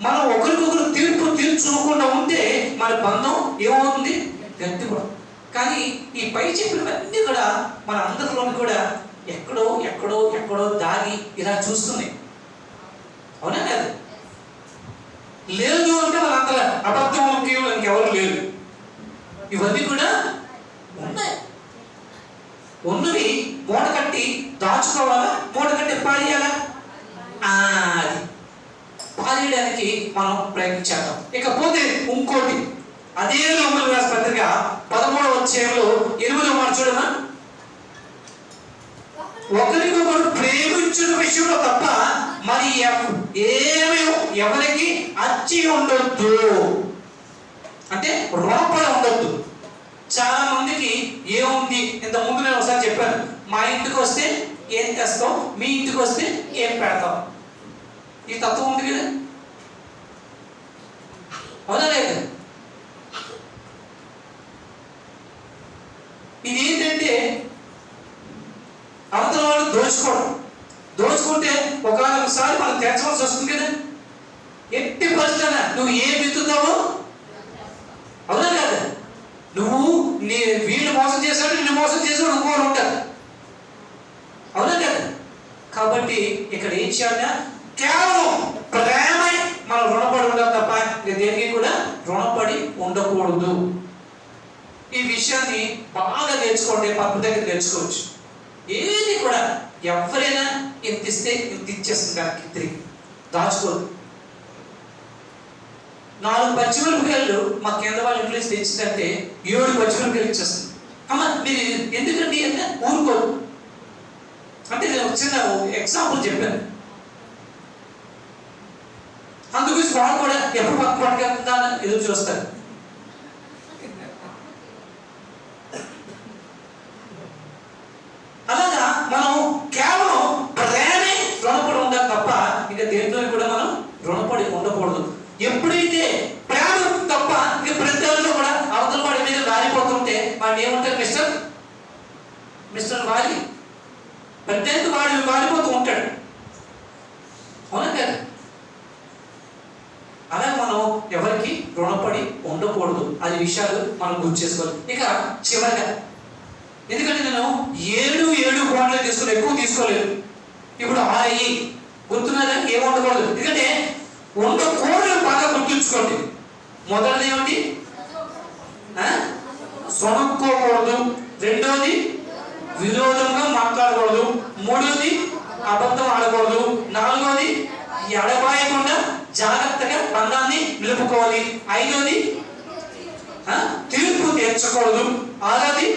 మనం ఒకరికొకరు తీర్పు తీర్చుకోకుండా ఉంటే మన బంధం ఏమవుతుంది? గట్టిపడు. కానీ ఈ పై చెప్పినవన్నీ కూడా మన అందరిలోని కూడా ఎక్కడో దాగి ఇలా చూస్తున్నాయి. అవునా కాదు? లేదు అంటే వాళ్ళంతా అబద్ధం ఇంకెవరు లేరు. ఇవన్నీ కూడా ఉన్నాయి. ఉన్నవి మూట కట్టి దాచుకోవాలా, మూట కట్టి పారేయాలా? అది పారేయడానికి మనం ప్రయత్నించాం. ఇకపోతే ఇంకోటి, అదే రోమీయులకు రాసిన పత్రిక 13వ అధ్యాయంలో 8వ మాట చూడమా. ఒకరికొకరు ప్రేమించిన విషయంలో తప్ప మరి ఏమీ ఎవరికి అచ్చి ఉండొద్దు, అంటే రుణపడి ఉండొద్దు. చాలా మందికి ఏముంది, ఇంత ముందు నేను ఒకసారి చెప్పాను, మా ఇంటికి వస్తే ఏం తెస్తాం, మీ ఇంటికి వస్తే ఏం పెడతాం. ఈ తత్వం ఉంది కదా, అవునా లేదు? ఇది ఏంటంటే అవతల వాళ్ళు దోచుకుంటే ఒకసారి మనం తెచ్చవలసి వస్తుంది కదా. ఎట్టి పరిస్థితి నువ్వు ఏం విత్తుతావో, అవునా కదా? నువ్వు వీళ్ళు మోసం చేశాడు, నిన్ను మోసం చేసాడు, ఇంకోరు ఉంటారు, అవునా కదా? కాబట్టి ఇక్కడ ఏం చేయాలి? కేవలం ప్రేమే మనం రుణపడి ఉండాలి తప్ప దేనికి కూడా రుణపడి ఉండకూడదు. ఈ విషయాన్ని బాగా నేర్చుకోండి, పప్పు దగ్గర నేర్చుకోవచ్చు. ఏది కూడా ఎవరైనా ఇంత ఇస్తే ఇంత ఇచ్చేస్తుంది, దానికి తిరిగి దాచుకోదు. 4 పచ్చిమిరపకాయలు మా కింద వాళ్ళ ఇంట్లో తెచ్చిందంటే 7 పచ్చిమిరపకాయలు ఇచ్చేస్తుంది. అమ్మ మీరు ఎందుకండి అంటే ఊరుకోదు. అంటే నేను ఒక చిన్న ఎగ్జాంపుల్ చెప్పాను. అందుగురించి వాళ్ళు కూడా ఎప్పుడు పట్టుకెళ్తుందా అని ఎదురు చూస్తారు. అలాగా మనం కేవలం ప్రేమే రుణపడి ఉండాలి తప్ప ఇక దేంట్లో కూడా మనం రుణపడి ఉండకూడదు. ఎప్పుడైతే ప్రేమ తప్ప ఇక ప్రతిలో కూడా అవతల వాడి మీద వారిపోతుంటే వాడిని ఏమంటారు? మిస్టర్ వాలి. ప్రత్యేక వాడిపోతూ ఉంటాడు, అవునా కదా? అలా మనం ఎవరికి రుణపడి ఉండకూడదు. అది విషయాలు మనం గుర్తు చేసుకోవాలి. ఇక చివరిగా, ఎందుకంటే నేను 7 బాండ్లు తీసుకుని ఎక్కువ తీసుకోలేదు. ఇప్పుడు గుర్తున్నదా? ఏం ఉండకూడదు. ఎందుకంటే ఉండకూడదు బాగా గుర్తుంచుకోండి. మొదటిది ఏమిటి? సొనుక్కోకూడదు. రెండోది విరోధంగా మాట్లాడకూడదు. మూడోది అబద్ధం ఆడకూడదు. నాలుగోది ఎడబాయకుండా జాగ్రత్తగా బంధాన్ని నిలుపుకోవాలి. ఐదోది తీర్పు తీర్చకూడదు. ఆరోది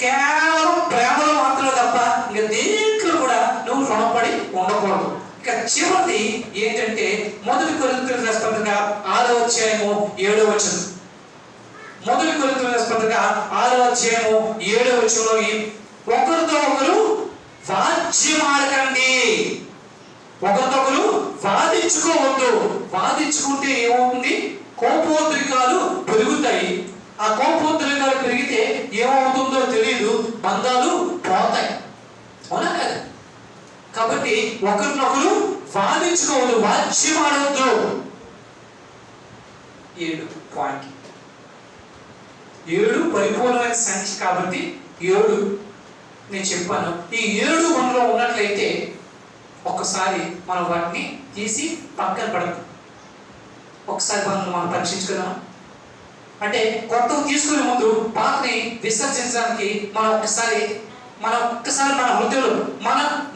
కేవలం ప్రేమలో మాత్రమే తప్ప ఇంకా దేంట్లో కూడా నువ్వు రుణపడి ఉండకూడదు. ఇక చివరిది ఏంటంటే 1 కొరింథీయులకు రాసిన పత్రిక 6వ అధ్యాయము 7వ వచనం. 1 కొరింథీయులకు రాసిన పత్రిక 6వ అధ్యాయము 7వ వచనంలోని ఒకరితో ఒకరు వాద్యమాడకండి, ఒకరితో ఒకరు వాదించుకోవద్దు. వాదించుకుంటే ఏమవుతుంది? కోపోద్రికాలు పెరుగుతాయి. ఆ కోపోద్రికాలు పెరిగితే ఏమవుతుందో తెలియదు, బంధాలు పోతాయి, అవునా కదా? కాబట్టి ఒకరినొకరు వాదించుకోవద్దు, వాద్యమాడవద్దు. 7 పరిపూర్ణమైన సంఖ్య కాబట్టి 7 నేను చెప్పాను. ఈ 7 మనలో ఉన్నట్లయితే ఒక్కసారి మనం వాటిని తీసి పక్కన పెడతాం. ఒకసారి మనం పరీక్షించుకుందాం. అంటే కొత్తవి తీసుకునే ముందు పాతని విసర్జించడానికి మనం ఒక్కసారి మన హృదయంలో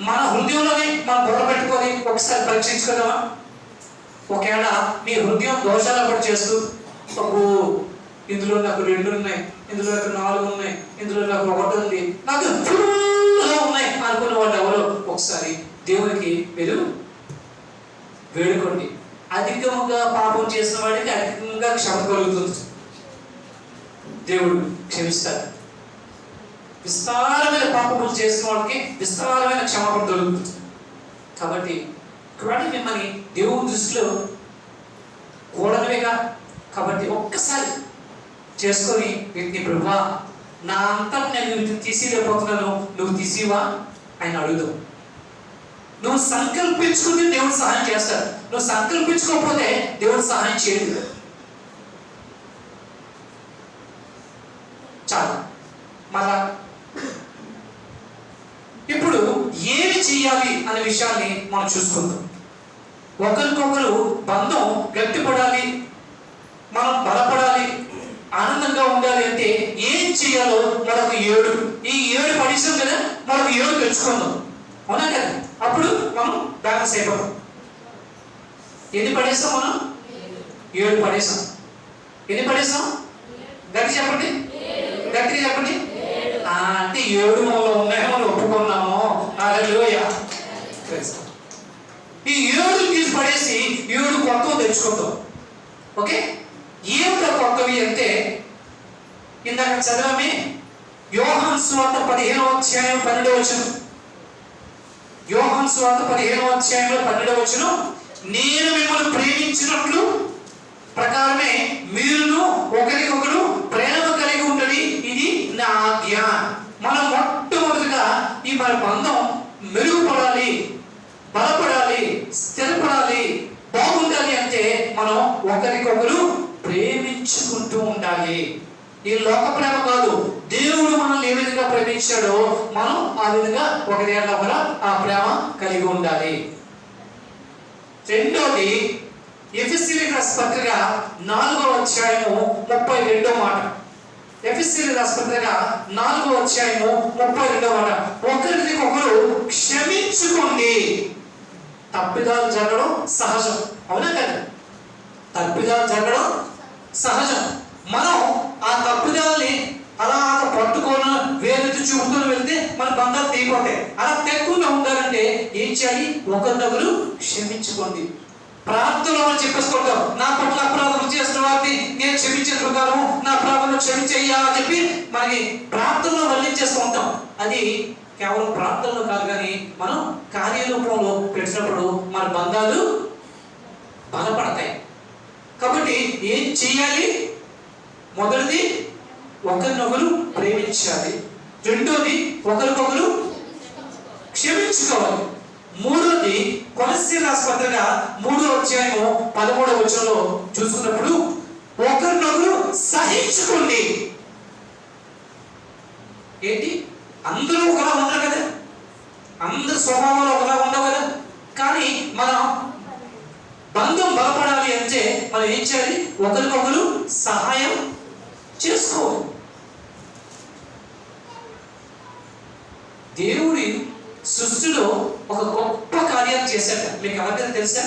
మన హృదయంలోనే మనం బుర్ర పెట్టుకొని ఒకసారి పరీక్షించుకుందామా? ఒకవేళ మీ హృదయం దోషాలు కూడా చేస్తూ ఇందులో నాకు 2 ఉన్నాయి, ఇందులో నాకు 4 ఉన్నాయి, ఇందులో నాకు 1 ఉంది, నాకు ఫుల్గా ఉన్నాయి అనుకున్న వాళ్ళు ఎవరో ఒకసారి దేవునికి మీరు వేడుకోండి. అధికముగా పాపం చేసిన వాడికి అధికంగా క్షమ కలుగుతుంది, దేవుడు క్షమిస్తాడు. విస్తారమైన పాపములు చేసిన వాళ్ళకి విస్తారమైన క్షమాపణ దొరుకుతుంది. కాబట్టి మిమ్మల్ని దేవుని దృష్టిలో కూడనివేగా. కాబట్టి ఒక్కసారి చేసుకొని వీటిని, ప్రభువా నా అంతా నేను వీటిని తీసిలేకపోతున్నాను, నువ్వు తీసివా ఆయన అడుగుదాం. నువ్వు సంకల్పించుకుంటే దేవుడు సహాయం చేస్తాడు, నువ్వు సంకల్పించుకోకపోతే దేవుడు సహాయం చేయడు. చాలా మళ్ళా ఇప్పుడు ఏమి చేయాలి అనే విషయాన్ని మనం చూసుకుందాం. ఒకరికొకరు బంధం గట్టిపడాలి, మనం బలపడాలి, ఆనందంగా ఉండాలి అంటే ఏం చేయాలో మరొక 7 ఈ 7 పడేసాం కదా, మరొక 7 తెచ్చుకుందాం. అవునా కదా? అప్పుడు మనం బ్యాలెన్స్ అయిపోతాం. ఎన్ని పడేసాం మనం? 7 పడేసాం. ఎన్ని పడేసాం? గట్టి చెప్పండి, గట్టిగా చెప్పండి. అంటే 7 మూలలో ఉన్నాయో మనం ఒప్పుకున్నాము. హల్లెలూయా. ఈ 7 తీసి పడేసి 7 కొత్తవి తెచ్చుకుందాం. ఓకే, ఏమిటో కొత్తవి అంటే ఇందాక చదవమే యోహాను సువార్త 15వ అధ్యాయం 12వ వచనం. యోహాను సువార్త 15వ అధ్యాయంలో 12వ వచనం, నేను మిమ్మల్ని ప్రేమించినట్లు ప్రకారమే మీరును ఒకరికొకరు ప్రేమ కలిగి ఉండండి, ఇది నా ఆజ్ఞ. మనం మొట్టమొదటిగా ఈ మన బంధం మెరుగుపడాలి, బలపడాలి, స్థిరపడాలి, బాగుండాలి అంటే మనం ఒకరికొకరు ప్రేమించుకుంటూ ఉండాలి. ఈ లోక ప్రేమ కాదు, దేవుడు మనల్ని ఏ విధంగా ప్రేమించాడో మనం ఆ విధంగా ఒకరి ఆ ప్రేమ కలిగి ఉండాలి. రెండోది ఎఫెసీయులకు రాసిన పత్రిక 4వ అధ్యాయము 32వ మాట. ఎఫెసీయులకు రాసిన పత్రిక 4వ అధ్యాయము 32వ మాట, ఒకరికొకరు క్షమించుకోండి. తప్పిదాలు జరగడం సహజం, అవునా కదా? తప్పిదాలు జరగడం సహజం. మనం ఆ తప్పిదాలని అలా పట్టుకొని వేలెత్తి చూపుతూ వెళ్తే మన బంధాలు తీయపోతాయి. అలా తెక్కకుండా ఉండాలంటే ఏం చేయాలి? ఒకరినొకరు క్షమించుకోండి. ప్రార్థనలో చెప్పేసుకుంటాం, నా పట్ల అపరాధం చేసిన వారిని నేను క్షమించిన ప్రకారం నా అపరాధంలో క్షమించయ్యా అని చెప్పి మనకి ప్రార్థనలో వర్ణించేస్తూ ఉంటాం. అది కేవలం ప్రార్థనలో కాదు, కానీ మనం కార్యరూపంలో పెట్టినప్పుడు మన బంధాలు బలపడతాయి. కాబట్టి ఏం చేయాలి? మొదటిది ఒకరినొకరు ప్రేమించాలి, రెండోది ఒకరికొకరు క్షమించుకోవాలి, మూడోది కొలస్సీయులకు రాసిన పత్రిక 3వ అధ్యాయము 13వ వచనంలో చూసుకున్నప్పుడు ఒకరినొకరు సహించుకోండి. ఏంటి? అందరూ ఒకలా ఉండరు కదా, అందరి స్వభావాలు ఒకలా ఉండవు కదా. కానీ మనం బంధం బలపడాలి అంటే మనం ఏం చేయాలి? ఒకరికొకరు సహాయం చేసుకోవాలి. దేవుడి సృష్టిలో ఒక గొప్ప కార్యాలు చేశాడు. మీకు ఎవరికైనా తెలుసా?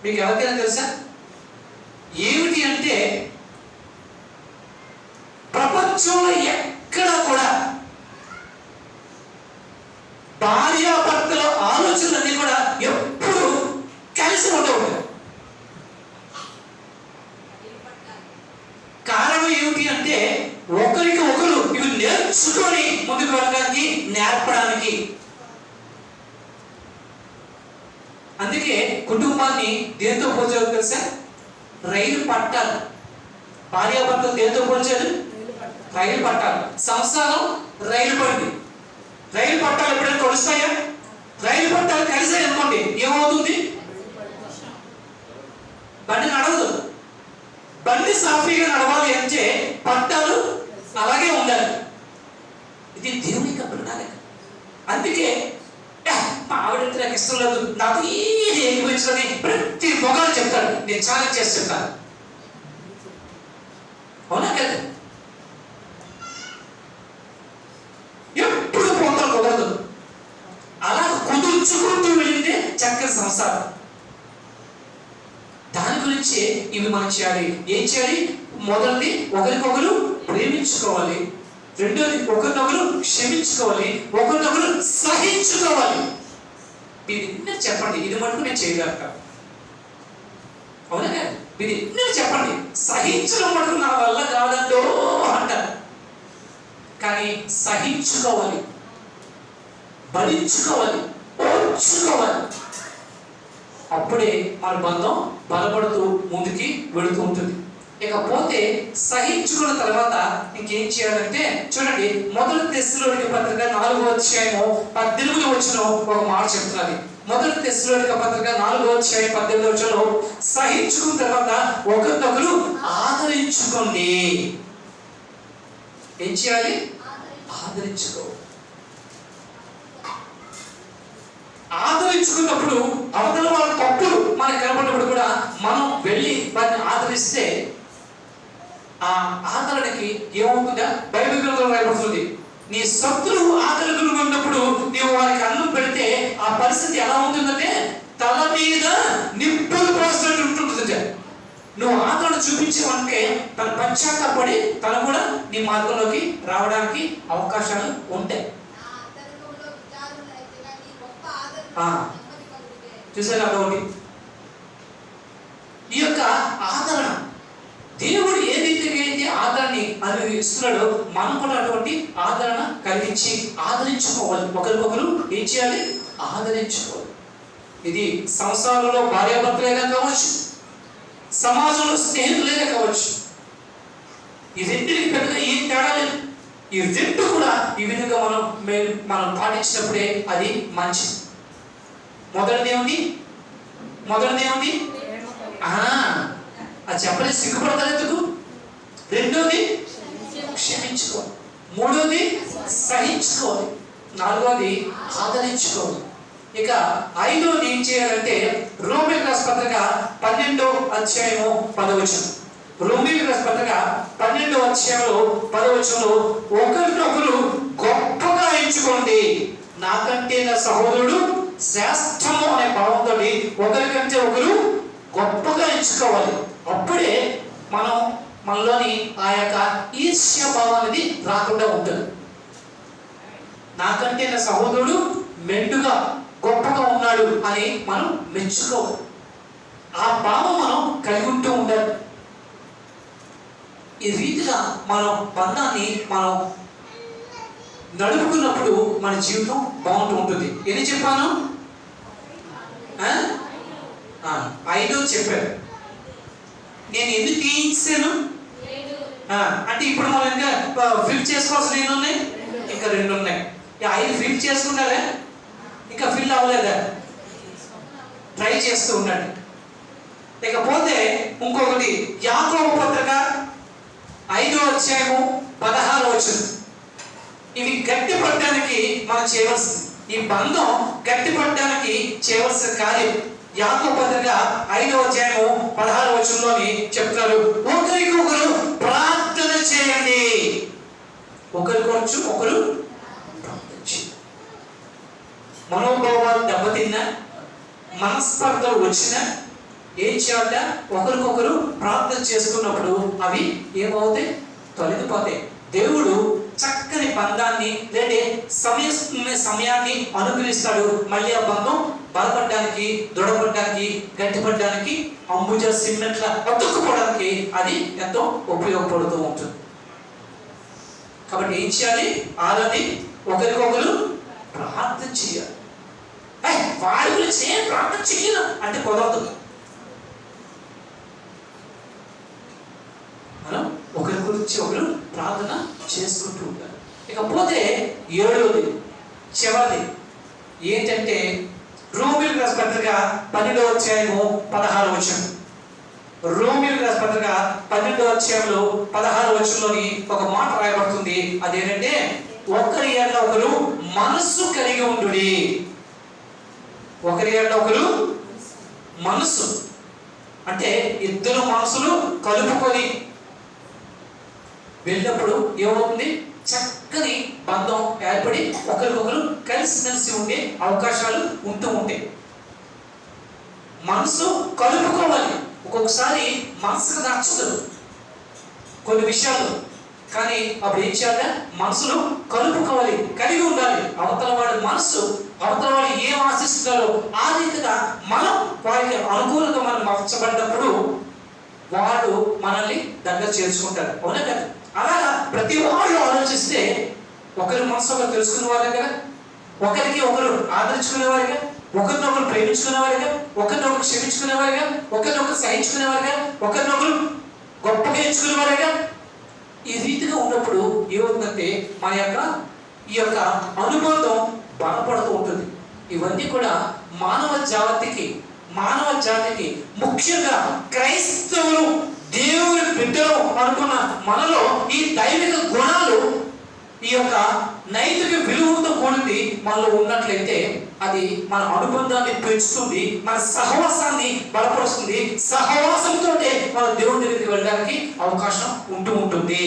మీకు ఎవరికైనా తెలుసా? ఏమిటి అంటే ప్రపంచంలో ఎక్కడ కూడా భార్యాభర్తల ఆలోచనలన్నీ కూడా ఎప్పుడు కలిసి ఉండవు. కారణం ఏమిటి అంటే ఒకరికి ఒకరు ఇవి నేర్చుకొని ముందుకు వెళ్ళడానికి, నేర్పడానికి. అందుకే కుటుంబాన్ని దేంతో పోల్చారు తెలుసా? రైలు పట్టాలు. భార్యాభర్తలు దేంతో పోల్చారు? రైలు పట్టాలు. సంసారం రైలు బండి. రైలు పట్టాలు ఎప్పుడైనా కొలుస్తాయా? రైలు పట్టాలు కలిసాయి అనుకోండి, ఏమవుతుంది? బండి నడవదు. బండి సాఫీగా నడవాలి అంటే పట్టాలు అలాగే ఉండాలి. ఇది దేవునికి ప్రణాళిక. అందుకే మా ఆవిడంటే నాకు ఇష్టం లేదు, నాకు ఏది ఏమిపించదని ప్రతి మొగాలు చెప్తాడు. నేను ఛాలెంజ్ చేసి చెప్తాను. అవునా కదా? ఎప్పుడు పొందలు కుదరదు. అలా కుదుర్చుకుంటూ వెళ్ళిందే చక్కని సంసారం. దాని గురించి ఇవి మనం చేయాలి. ఏం చేయాలి? మొదటిది ఒకరికొకరు ప్రేమించుకోవాలి. రెండోది ఒకరినొకరు క్షమించుకోవాలి. ఒకరినొకరు సహించుకోవాలి. మీరు చెప్పండి, ఇది మటుకు నేను చేయగలక? అవునా? మీరు చెప్పండి, సహించడం మటుకు నా వల్ల కాదండో అంటారు. కానీ సహించుకోవాలి, భరించుకోవాలి, ఓర్చుకోవాలి. అప్పుడే మన బంధం బలపడుతూ ముందుకి వెళుతూ ఉంటుంది. ఇకపోతే సహించుకున్న తర్వాత ఇంకేం చేయాలంటే చూడండి, మొదటి తెస్సలోనిక పత్రిక 4వ అధ్యాయము 18వ వచనం ఒక మాట చెప్తున్నది. మొదటి తెస్సలోనిక పత్రిక 4వ అధ్యాయం 18వ వచనంలో సహించుకున్న తర్వాత ఒకరినొకరు ఆదరించుకోండి. ఏం చేయాలి? ఆదరించుకో. ఆదరించుకున్నప్పుడు అవతల వాళ్ళ తప్పులు మనకు కనబడినప్పుడు కూడా మనం వెళ్ళి వారిని ఆదరిస్తే ఆ ఆదరణకి ఏమవుతుందా? బైబిల్ గ్రంథంలో రాయబడుతుంది, నీ శత్రువు ఆదరణలు ఉన్నప్పుడు నీవు వారికి అన్నం పెడితే ఆ పరిస్థితి ఎలా ఉంటుందంటే తల మీద నిప్పులు పోసినట్టు ఉంటుంటుంది. నువ్వు ఆదరణ చూపించావంటే తన పశ్చాత్తాపడి తను కూడా నీ మార్గంలోకి రావడానికి అవకాశాలు ఉంటాయి. చూసారా? అదొకటి. ఈ యొక్క ఆదరణ దేవుడు ఏ రీతిగా అయితే ఆదరణని అనుభవిస్తున్నాడో మనం కూడా అటువంటి ఆదరణ కలిగించి ఆదరించుకోవాలి. ఒకరికొకరు ఏం చేయాలి? ఆదరించుకోవాలి. ఇది సంసారంలో భార్యాభర్తలైనా కావచ్చు, సమాజంలో స్నేహితులైనా కావచ్చు. ఈ రెండింటికి పెద్దగా ఏం తేడా లేదు. ఈ రెండు కూడా ఈ విధంగా మనం పాటించినప్పుడే అది మంచిది. మొదటిదేముంది? అది చెప్పలేదు, సిగ్గుపడతారు ఎందుకు? రెండోది క్షమించుకోవాలి. మూడోది సహించుకోవాలి. నాలుగోది ఆదరించుకోవాలి. ఇక ఐదోది ఏం చేయాలంటే రోమీయులకు రాసిన పత్రిక 12వ అధ్యాయము 10వ వచనం. రోమీయులకు రాసిన పత్రిక 12వ అధ్యాయంలో 10వ వచనంలో ఒకరినొకరు గొప్పగా ఎంచుకోండి, నాకంటే నా సహోదరుడు శ్రేష్టము అనే భావంతో ఒకరికంటే ఒకరు గొప్పగా ఎంచుకోవాలి. అప్పుడే మనలోని ఆ యొక్క ఈర్ష్య భావం అనేది రాకుండా ఉంటుంది. నాకంటే నా సహోదరుడు మెండుగా గొప్పగా ఉన్నాడు అని మనం మెచ్చుకోవాలి. ఆ భావం మనం కలిగి ఉంటూ ఉండాలి. ఈ రీతిగా మనం బంధాన్ని మనం నడుపుకున్నప్పుడు మన జీవితం బాగుంటూ ఉంటుంది. ఏది చెప్పాను? 5 చెప్పాను. నేను ఎందుకు తీయించాను అంటే ఇప్పుడు మనం ఇంకా ఫిల్ చేసుకోవాల్సిన ఎన్ని ఉన్నాయి? ఇంకా 2 ఉన్నాయి. 5 ఫిల్ చేసుకున్నారా? ఇంకా ఫిల్ అవ్వలేదా? ట్రై చేస్తూ ఉండండి. ఇకపోతే ఇంకొకటి యాకోబు పత్రిక 5వ అధ్యాయము 16వ వచనం. ఇవి గట్టిపడడానికి మనం చేయవలసింది, ఈ బంధం గట్టిపడడానికి చేయవలసిన కార్యం యాకోబు పత్రిక 5వ అధ్యాయము 16వ వచనంలోని చెప్తారు, ఒకరికొకరు ప్రార్థన చేయండి. ఒకరు మనోభావాలు దెబ్బతిన్నా, మనస్పర్ధలు వచ్చినా ఏం చేయాలంటే ఒకరికొకరు ప్రార్థన చేసుకున్నప్పుడు అవి ఏమవుతాయి? తొలగిపోతాయి. దేవుడు చక్కని బంధాన్ని లేదా సమయాన్ని అనుగ్రహిస్తాడు. మళ్ళీ ఆ బంధం బలపడడానికి, దృఢపడడానికి, గట్టిపడడానికి, అంబుజ సిమెంట్ల అతుక్కుపోవడానికి అది ఎంతో ఉపయోగపడుతూ ఉంటుంది. కాబట్టి ఏం చేయాలి? ఆరది ఒకరికొకరు ప్రార్థన చేయాలి. వారి గురించి ఏం ప్రార్థన చేయను అంటే కుదరదు. మనం ఒకరి గురించి ఒకరు ప్రార్థన చేసుకుంటూ ఉంటారు. ఇకపోతే 7వది చివరిది ఏంటంటే రోమీయులకు రాసిన పత్రిక 12వ అధ్యాయము 16వ వచనం. రోమీయులకు రాసిన పత్రిక 12వ అధ్యాయంలో 16వ వచనంలోని ఒక మాట రాయబడుతుంది. అదేంటంటే ఒకరి ఎడల ఒకరు మనస్సు కలిగి ఉండుడి. ఒకరి ఎడల ఒకరు మనస్సు అంటే ఇద్దరు మనసులు కలుపుకొని వెళ్ళినప్పుడు ఏమవుతుంది? చక్కని బంధం ఏర్పడి ఒకరికొకరు కలిసిమెలిసి ఉండే అవకాశాలు ఉంటూ ఉంటాయి. మనసు కలుపుకోవాలి. ఒక్కొక్కసారి మనసుకు నచ్చదు కొన్ని విషయాలు, కానీ అప్పుడు ఏం చేయాలి? మనసులో కలుపుకోవాలి, కలిగి ఉండాలి. అవతల వాడి మనసు, అవతల వాడు ఏం ఆశిస్తున్నారో ఆ రీతిగా మనం వారికి అనుకూలంగా మనం మార్చబడినప్పుడు వాడు మనల్ని దగ్గర చేర్చుకుంటారు. అవునా కదా? అలాగా ప్రతి వాళ్ళు ఆలోచిస్తే ఒకరి మనసు ఒకరు తెలుసుకునే వారే కదా, ఒకరికి ఒకరు ఆదరించుకునేవారుగా, ఒకరినొకరు ప్రేమించుకునేవారుగా, ఒకరినొకరు క్షమించుకునేవారుగా, ఒకరినొకరు సహించుకునేవారుగా, ఒకరినొకరు గొప్పగా ఎంచుకునేవారుగా. ఈ రీతిగా ఉన్నప్పుడు ఏమవుతుందంటే మన యొక్క ఈ యొక్క అనుబంధం బలపడుతూ ఉంటుంది. ఇవన్నీ కూడా మానవ జాతికి ముఖ్యంగా క్రైస్తవులు, దేవుని బిడ్డలు అనుకున్న మనలో ఈ దైవిక గుణాలు, ఈ యొక్క నైతిక విలువతో కూడింది మనలో ఉన్నట్లయితే అది మన అనుబంధాన్ని పెంచుతుంది, మన సహవాసాన్ని బలపరుస్తుంది. సహవాసంతో మన దేవుని దగ్గరికి వెళ్ళడానికి అవకాశం ఉంటుంది.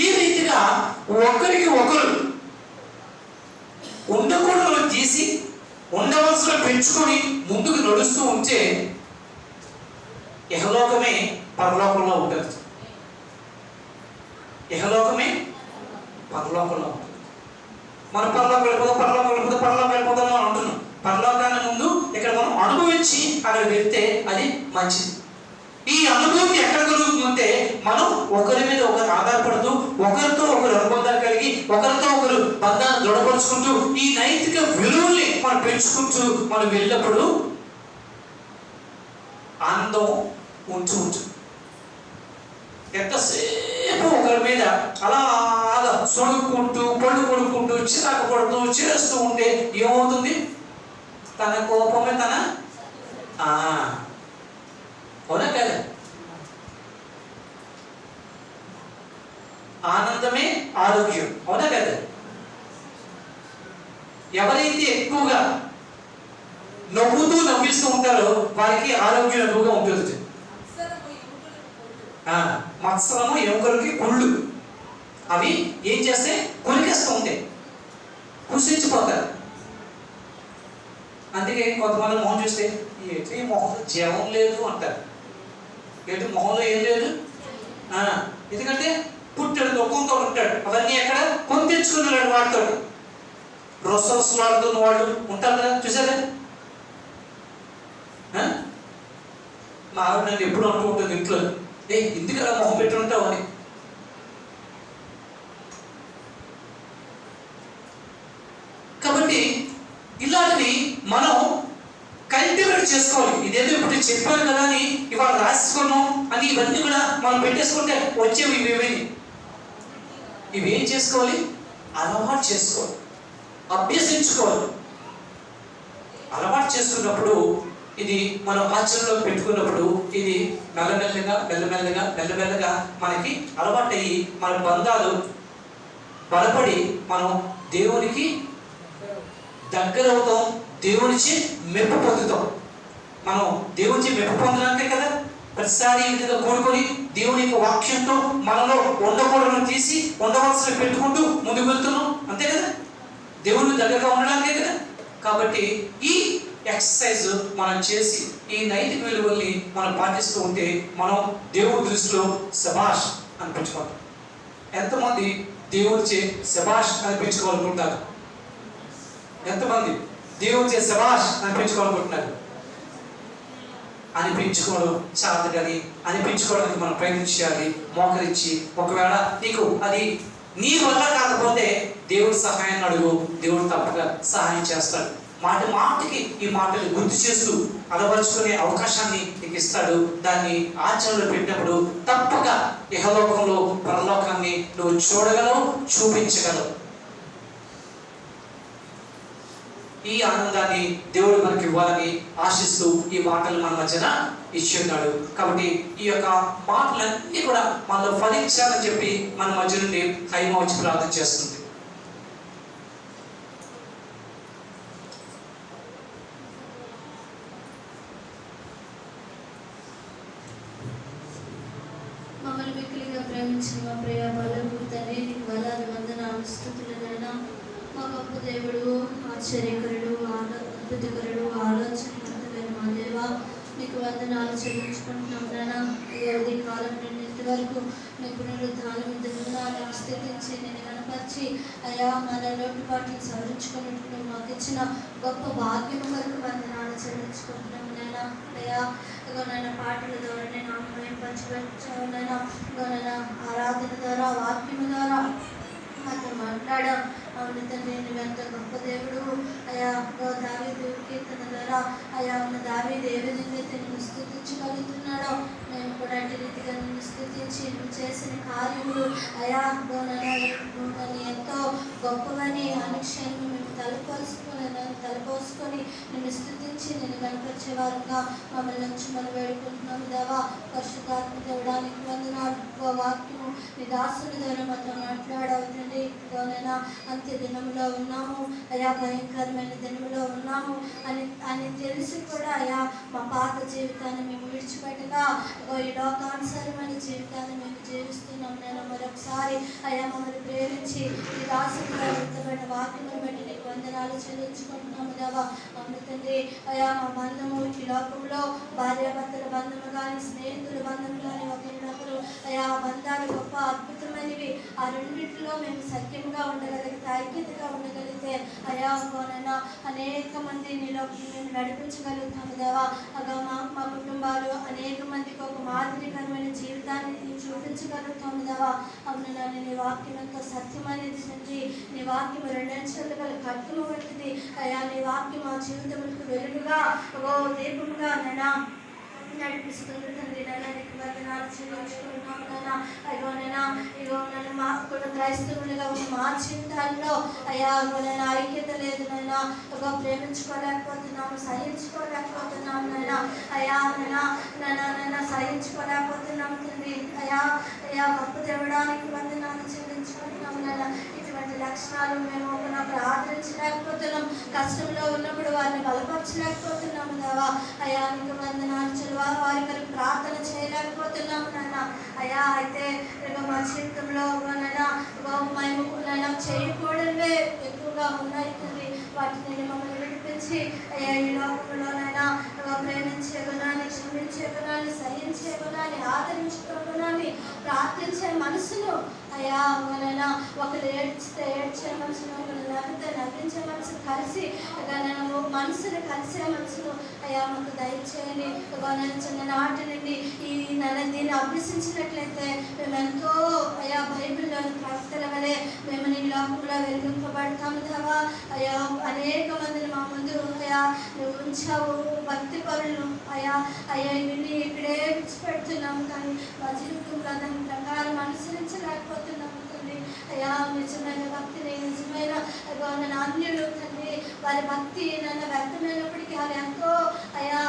ఈ రీతిగా ఒకరికి ఒకరు ఉండకూడదు తీసి ఉండవలసిన పెంచుకొని ముందుకు నడుస్తూ ఉంటే ఇహలోకమే పరలోకంలో ఉంటుంది. ఇహలోకమే పరలోకంలో ఉంటుంది. మనం పరలోకం వెళ్ళిపోతాం మనం అంటున్నాం. పరలోకాన్ని ముందు ఇక్కడ మనం అనుభవించి అక్కడ వెళ్తే అది మంచిది. ఈ అనుభూతి ఎక్కడ కలుగుతుందంటే మనం ఒకరి మీద ఒకరు ఆధారపడుతూ, ఒకరితో ఒకరు అనుబంధాలు కలిగి, ఒకరితో ఒకరు బంధాన్ని దృఢపరుచుకుంటూ, ఈ నైతిక విలువల్ని మనం పెంచుకుంటూ మనం వెళ్ళినప్పుడు ఆనందం ఉంటుంది. ఎంతసేపు ఒకరి మీద అలాగా సొడుక్కుంటూ పడుకుంటూ చిరాకు పడుతూ చేస్తూ ఉంటే ఏమవుతుంది? తన కోపమే తన అవునా కదా? ఆనందమే ఆరోగ్యం. అవునా కదా? ఎవరైతే ఎక్కువగా నవ్విస్తూ ఉంటారో వారికి ఆరోగ్యం ఎక్కువగా ఉంటుంది. మత్సరము ఎముకలకి కుళ్ళు, అవి ఏం చేస్తే కొరికేస్తూ ఉంటాయి, కుసించిపోతారు. అందుకే కొంతమంది మొహం చూస్తే ఏంటి మొహంలో జీవం లేదు అంటారు. ఏంటి మొహంలో ఏం లేదు? ఎందుకంటే పుట్టాడు, దుఃఖంతో ఉంటాడు. అవన్నీ ఎక్కడ కొని తెచ్చుకున్నాడు వాడితో. రొసల్స్ వాడుతున్న వాళ్ళు ఉంటారు కదా, చూసారా? మా ఆవిడ నన్ను ఎప్పుడు అంటూ ఉంటుంది ఇంట్లో, ఎందుకు అలా మొహం పెట్టి ఉంటావు అని. కాబట్టి ఇలాంటివి మనం కల్టివేట్ చేసుకోవాలి. ఇదేదో ఇప్పుడు చెప్పాను కదా అని ఇవాళ రాసుకున్నాం అని ఇవన్నీ కూడా మనం పెట్టేసుకుంటే వచ్చేవి ఇవేం చేసుకోవాలి? అలవాటు చేసుకోవాలి, అభ్యసించుకోవాలి. అలవాటు చేసుకున్నప్పుడు ఇది మనం ఆచరణలో పెట్టుకున్నప్పుడు ఇది మెల్లమెల్లగా మనకి అలవాటు అయ్యి మన బంధాలు బలపడి మనం దేవునికి దగ్గర అవుతాం, దేవునిచి మెప్పు పొందుతాం. మనం దేవునిచి మెప్పు పొందడానికే కదా ప్రతిసారి ఈ విధంగా కూడుకొని దేవుని యొక్క వాక్యంతో మనలో ఉండకూడదని తీసి ఉండవలసిన పెట్టుకుంటూ ముందుకు వెళ్తున్నాం. అంతే కదా? దేవుని దగ్గరగా ఉండడానికే కదా. కాబట్టి ఈ ఎక్సర్సైజ్ మనం చేసి ఈ నైతిక విలువల్ని మనం పాటిస్తూ ఉంటే మనం దేవుడి దృష్టిలో శభాష్ అనిపించుకోవాలి. ఎంతమంది దేవుడిచే శభాష్ అనిపించుకోవాలనుకుంటున్నారు? ఎంతమంది దేవుడిచే శభాష్ అనిపించుకోవాలనుకుంటున్నారు? అనిపించుకోవడం చాలదు కానీ అనిపించుకోవడానికి మనం ప్రయత్నించాలి, మోకరించి. ఒకవేళ నీకు అది నీ వల్ల కాకపోతే దేవుడి సహాయాన్ని అడుగు, దేవుడు తప్పక సహాయం చేస్తాడు. మాటికి ఈ మాటలు గుర్తు చేస్తూ అలవరుచుకునే అవకాశాన్ని నీకు ఇస్తాడు. దాన్ని ఆచరణలో పెట్టినప్పుడు తప్పక ఇహలోకంలో పరలోకాన్ని నువ్వు చూడగలవు, చూపించగలవు. ఈ ఆనందాన్ని దేవుడు మనకి ఇవ్వాలని ఆశిస్తూ ఈ మాటలు మన మధ్యన ఇచ్చి ఉన్నాడు. కాబట్టి ఈ యొక్క మాటలన్నీ కూడా మనలో ఫలించాలని చెప్పి మన మధ్య నుండి హైమ వచ్చి ప్రార్థన చేస్తుంది. మమ్మల్ని మిక్కిలిగా ప్రేమించిన మా ప్రియ బలకు తండ్రి నీకు వేలాది వందనాలు స్తుతులనైనా. మా గొప్ప దేవుడు, ఆశ్చర్యకరుడు, అద్భుతకరుడు, ఆలోచనకర్తమైన మా దేవ నీకు వందనాలు చెల్లించుకుంటున్నాం నాయన. ఈ అవధి కాలం నుండి ఇంతవరకు నీ పునరుద్ధానం దినాన్ని స్థితించి నేను కనపరిచి అయా మన లోటుపాట్లు సవరించుకున్నట్టు మాకు ఇచ్చిన గొప్ప భాగ్యం వరకు వందనాలు చెల్లించుకుంటున్నాం నాయన. అయ్యా ఇగోనైనా పాటల ద్వారా నేను ఆమె పంచిపెట్టానైనా, ఇగోనైనా ఆరాధన ద్వారా, వాక్యం ద్వారా మాతో మాట్లాడాం. అవును తండ్రి, నువ్వెంత గొప్ప దేవుడు అయా. దావీదు కీర్తన ద్వారా అయా ఉన్న దావీదు ఏ విధంగా అయితే నిన్ను స్తుతించగలుగుతున్నాడో మేము కూడా అటు రీతిగా నిన్ను స్తుతించి నువ్వు చేసిన కార్యములు అయా నన్ను ఎంతో గొప్పవని అనుక్షణం మేము తలపోసుకొని నిన్ను స్తుతించి నేను కనపరిచేవారుగా మమ్మల్ని నుంచి మనం వేడుకుంటున్నాము దేవా. పరిశుద్ధాత్మ దేవుడానికి వందనాలు. వాక్యము నీ దాసుని ద్వారా మాతో మాట్లాడవుతుంది. ఇదిగోనైనా అంత్య దినములో ఉన్నాము అయా, భయంకరమైన దినములో ఉన్నాము అని తెలిసి కూడా అయా మా పాత జీవితాన్ని మేము విడిచిపెట్టగా ఈ లోకానుసారమైన జీవితాన్ని మేము జీవిస్తున్నాం. నేను మరొకసారి అయా మమ్మల్ని ప్రేమించి ఈ దాసుగా విత్తబడిన వాక్యమును బట్టి నీకు వందనాలు చెల్లించుకుంటున్నాము దేవా. తండ్రి అయా మా బంధము ఈ లోకంలో భార్యాభర్తల బంధము కానీ, స్నేహితుల బంధం కానీ ఒకరినొకరు అయా బంధాలు గొప్ప అద్భుతమైనవి. ఆ రెండింటిలో మేము సఖ్యంగా ఉండగలిగితే, ఐక్యతగా ఉండగలిగితే అయా కోనైనా అనేక మంది నీలో మేము నడిపించగలుగుతాము దేవా. అగా మా కుటుంబాలు అనేక మందికి ఒక మాదిరికరమైన జీవితాన్ని చూపించగలుగుతాము దేవా. అవును నాన్న, నీ వాక్యం ఎంతో సత్యమైనది తండ్రి. నీ వాక్యం రెండంచెలు గల ఖడ్గము వంటిది అయా. నీ వాక్యం మా జీవితములకు వెలుగుగా దీపముగా నైనా నడిపిస్తుంది తండ్రి. నీకు వందనాలు చెల్లించుకుంటున్నాం నాన్న. ఇగోనైనా మా కూడా క్రైస్తవులుగా ఉన్న మా జీవితాల్లో అయ్యా నేను ఐక్యత లేదు నాయన. ప్రేమించుకోలేకపోతున్నాము, సహించుకోలేకపోతున్నాము నాయన. అయ్యా నైనా సహించుకోలేకపోతున్నాము తండ్రి. అయ్యా గొప్ప దేవుడానికి వందనాలు చెల్లించుకుంటున్నాము నాయన. ఇటువంటి లక్షణాలు మేము ఒకరినొకరు ఆదరించలేకపోతున్నాం, కష్టంలో ఉన్నప్పుడు వారిని బలపరచలేకపోతున్నాము దేవా. అయ్యా నీకు వందనాలు చెల్లి. వారి కొరకు ప్రార్థన చేయలేకపోతున్నాము నాయన. అయ్యా అయితే మా జీవితంలో మేము చేయకూడదే ఎక్కువగా ఉన్నాయి తండ్రి. వాటిని మమ్మల్ని విడిపించి అయ్యా ఈ లోకంలోనైనా ప్రేమించే గుణాన్ని, క్షమించే గుణాన్ని, సహించే గుణాన్ని, ఆదరించే గుణాన్ని, ప్రార్థించే మనసును అయ్యా మనైనా ఒకరు ఏడ్చితే ఏడ్చే మనసును, ఒకరు నవ్వితే నవ్వించే మనసు కలిసి మనసును కలిసే మనసును అయ్యా మాకు దయచేయండి. చిన్ననాటి నుండి దీన్ని అభ్యసించినట్లయితే మేము ఎంతో అయ్యా బైబిల్లోని ప్రవక్తల వలె మేము నీ లోకంలో వెలిగింపబడతాము దేవా. అయ్యా అనేక మందిని మా ముందు అయ్యా నువ్వు ఉంచావు, భక్తి పరులను అయ్యా ఇవన్నీ ఇక్కడే విడిచిపెడుతున్నాము. కానీ మా జీవితంలో దాని ప్రకారం అనుసరించలేకపోతున్నాము తండ్రి. అయ్యా నిజమైన భక్తిని, నిజమైన అన్యులు తండ్రి వారి భక్తి నన్ను వ్యర్థమైనప్పటికీ వాళ్ళు ఎంతో అయ్యా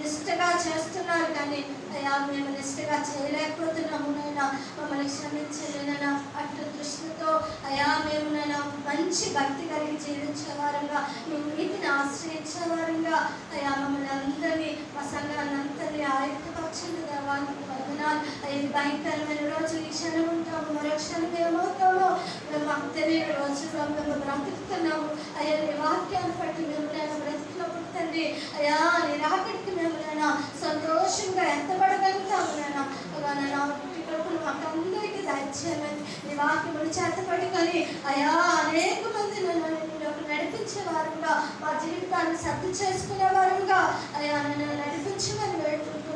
నిష్ఠగా చేస్తున్నారు. కానీ అయ్యా మేము నిష్ఠగా చేయలేకపోతున్నాము నైనా. మమ్మల్ని క్షమించలేనైనా. అటు దృష్టితో అయ్యా మేము నైనా మంచి భక్తి కలిగి జీవించేవారంగా, మీ నీతిని ఆశ్రయించేవారంగా అయ్యా మమ్మల్ని అందరినీ, మా సంఘాన్ని అందరినీ ఆయుక్తపరచండి దేవానికి వందనాలు. ఇది భయంకరమైన రోజు. ఈ క్షణం ఉంటాము, మరో క్షణం ఏమవుతామో మేము మాకు తెలియని రోజుల్లో మేము బ్రతుకుతున్నాము. అయ్యా నీ వాక్యాన్ని బట్టి మేము నేను బ్రతికినప్పుడు తండ్రి అయ్యా నీ రాకడికి మేము నైనా సంతోషంగా ఎంతపడగలుగుతాము నైనా. కొడుకులు మాకు అందరికీ దయచేయమని నీ వాక్యములు చేతపడుకొని అయ్యా అనేక మంది నడిపించేవారుగా, మా జీవితాన్ని సర్దు చేసుకునేవారుగా అయ్యా నన్ను నడిపించమని వేడుకుంటూ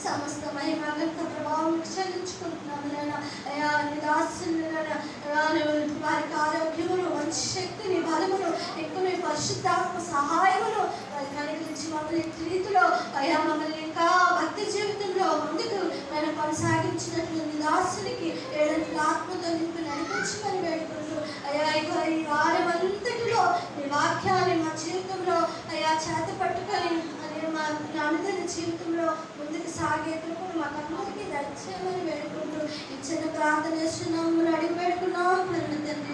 సమస్త మహిమగంత ప్రభావం చెల్లించుకుంటున్నాము నాయన. అయ్యా నీ దాసుని వారికి ఆరోగ్యమును, మంచి శక్తిని, బలమును, ఎక్కువ పరిశుద్ధాత్మ సహాయమును కలిగించి మమ్మల్ని రీతిలో అయ్యా మమ్మల్ని ఇంకా భక్తి జీవితంలో ముందుకు నేను కొనసాగించినట్లు నీ దాసునికి ఏడంతల ఆత్మతో నింపి నడిపించమని వేడుకుంటూ అయ్యా ఈ వారం అంతటిలో నీ వాక్యాన్ని మా జీవితంలో అయ్యా చేత పట్టుకొని మా అనుదిన జీవితంలో ముందుకు సాగే కృపను మాకు అందరికీ దయచేయమని వేడుకుంటూ ఇచ్చిన ప్రార్థన అడిగి పెడుకున్నాం తండ్రి.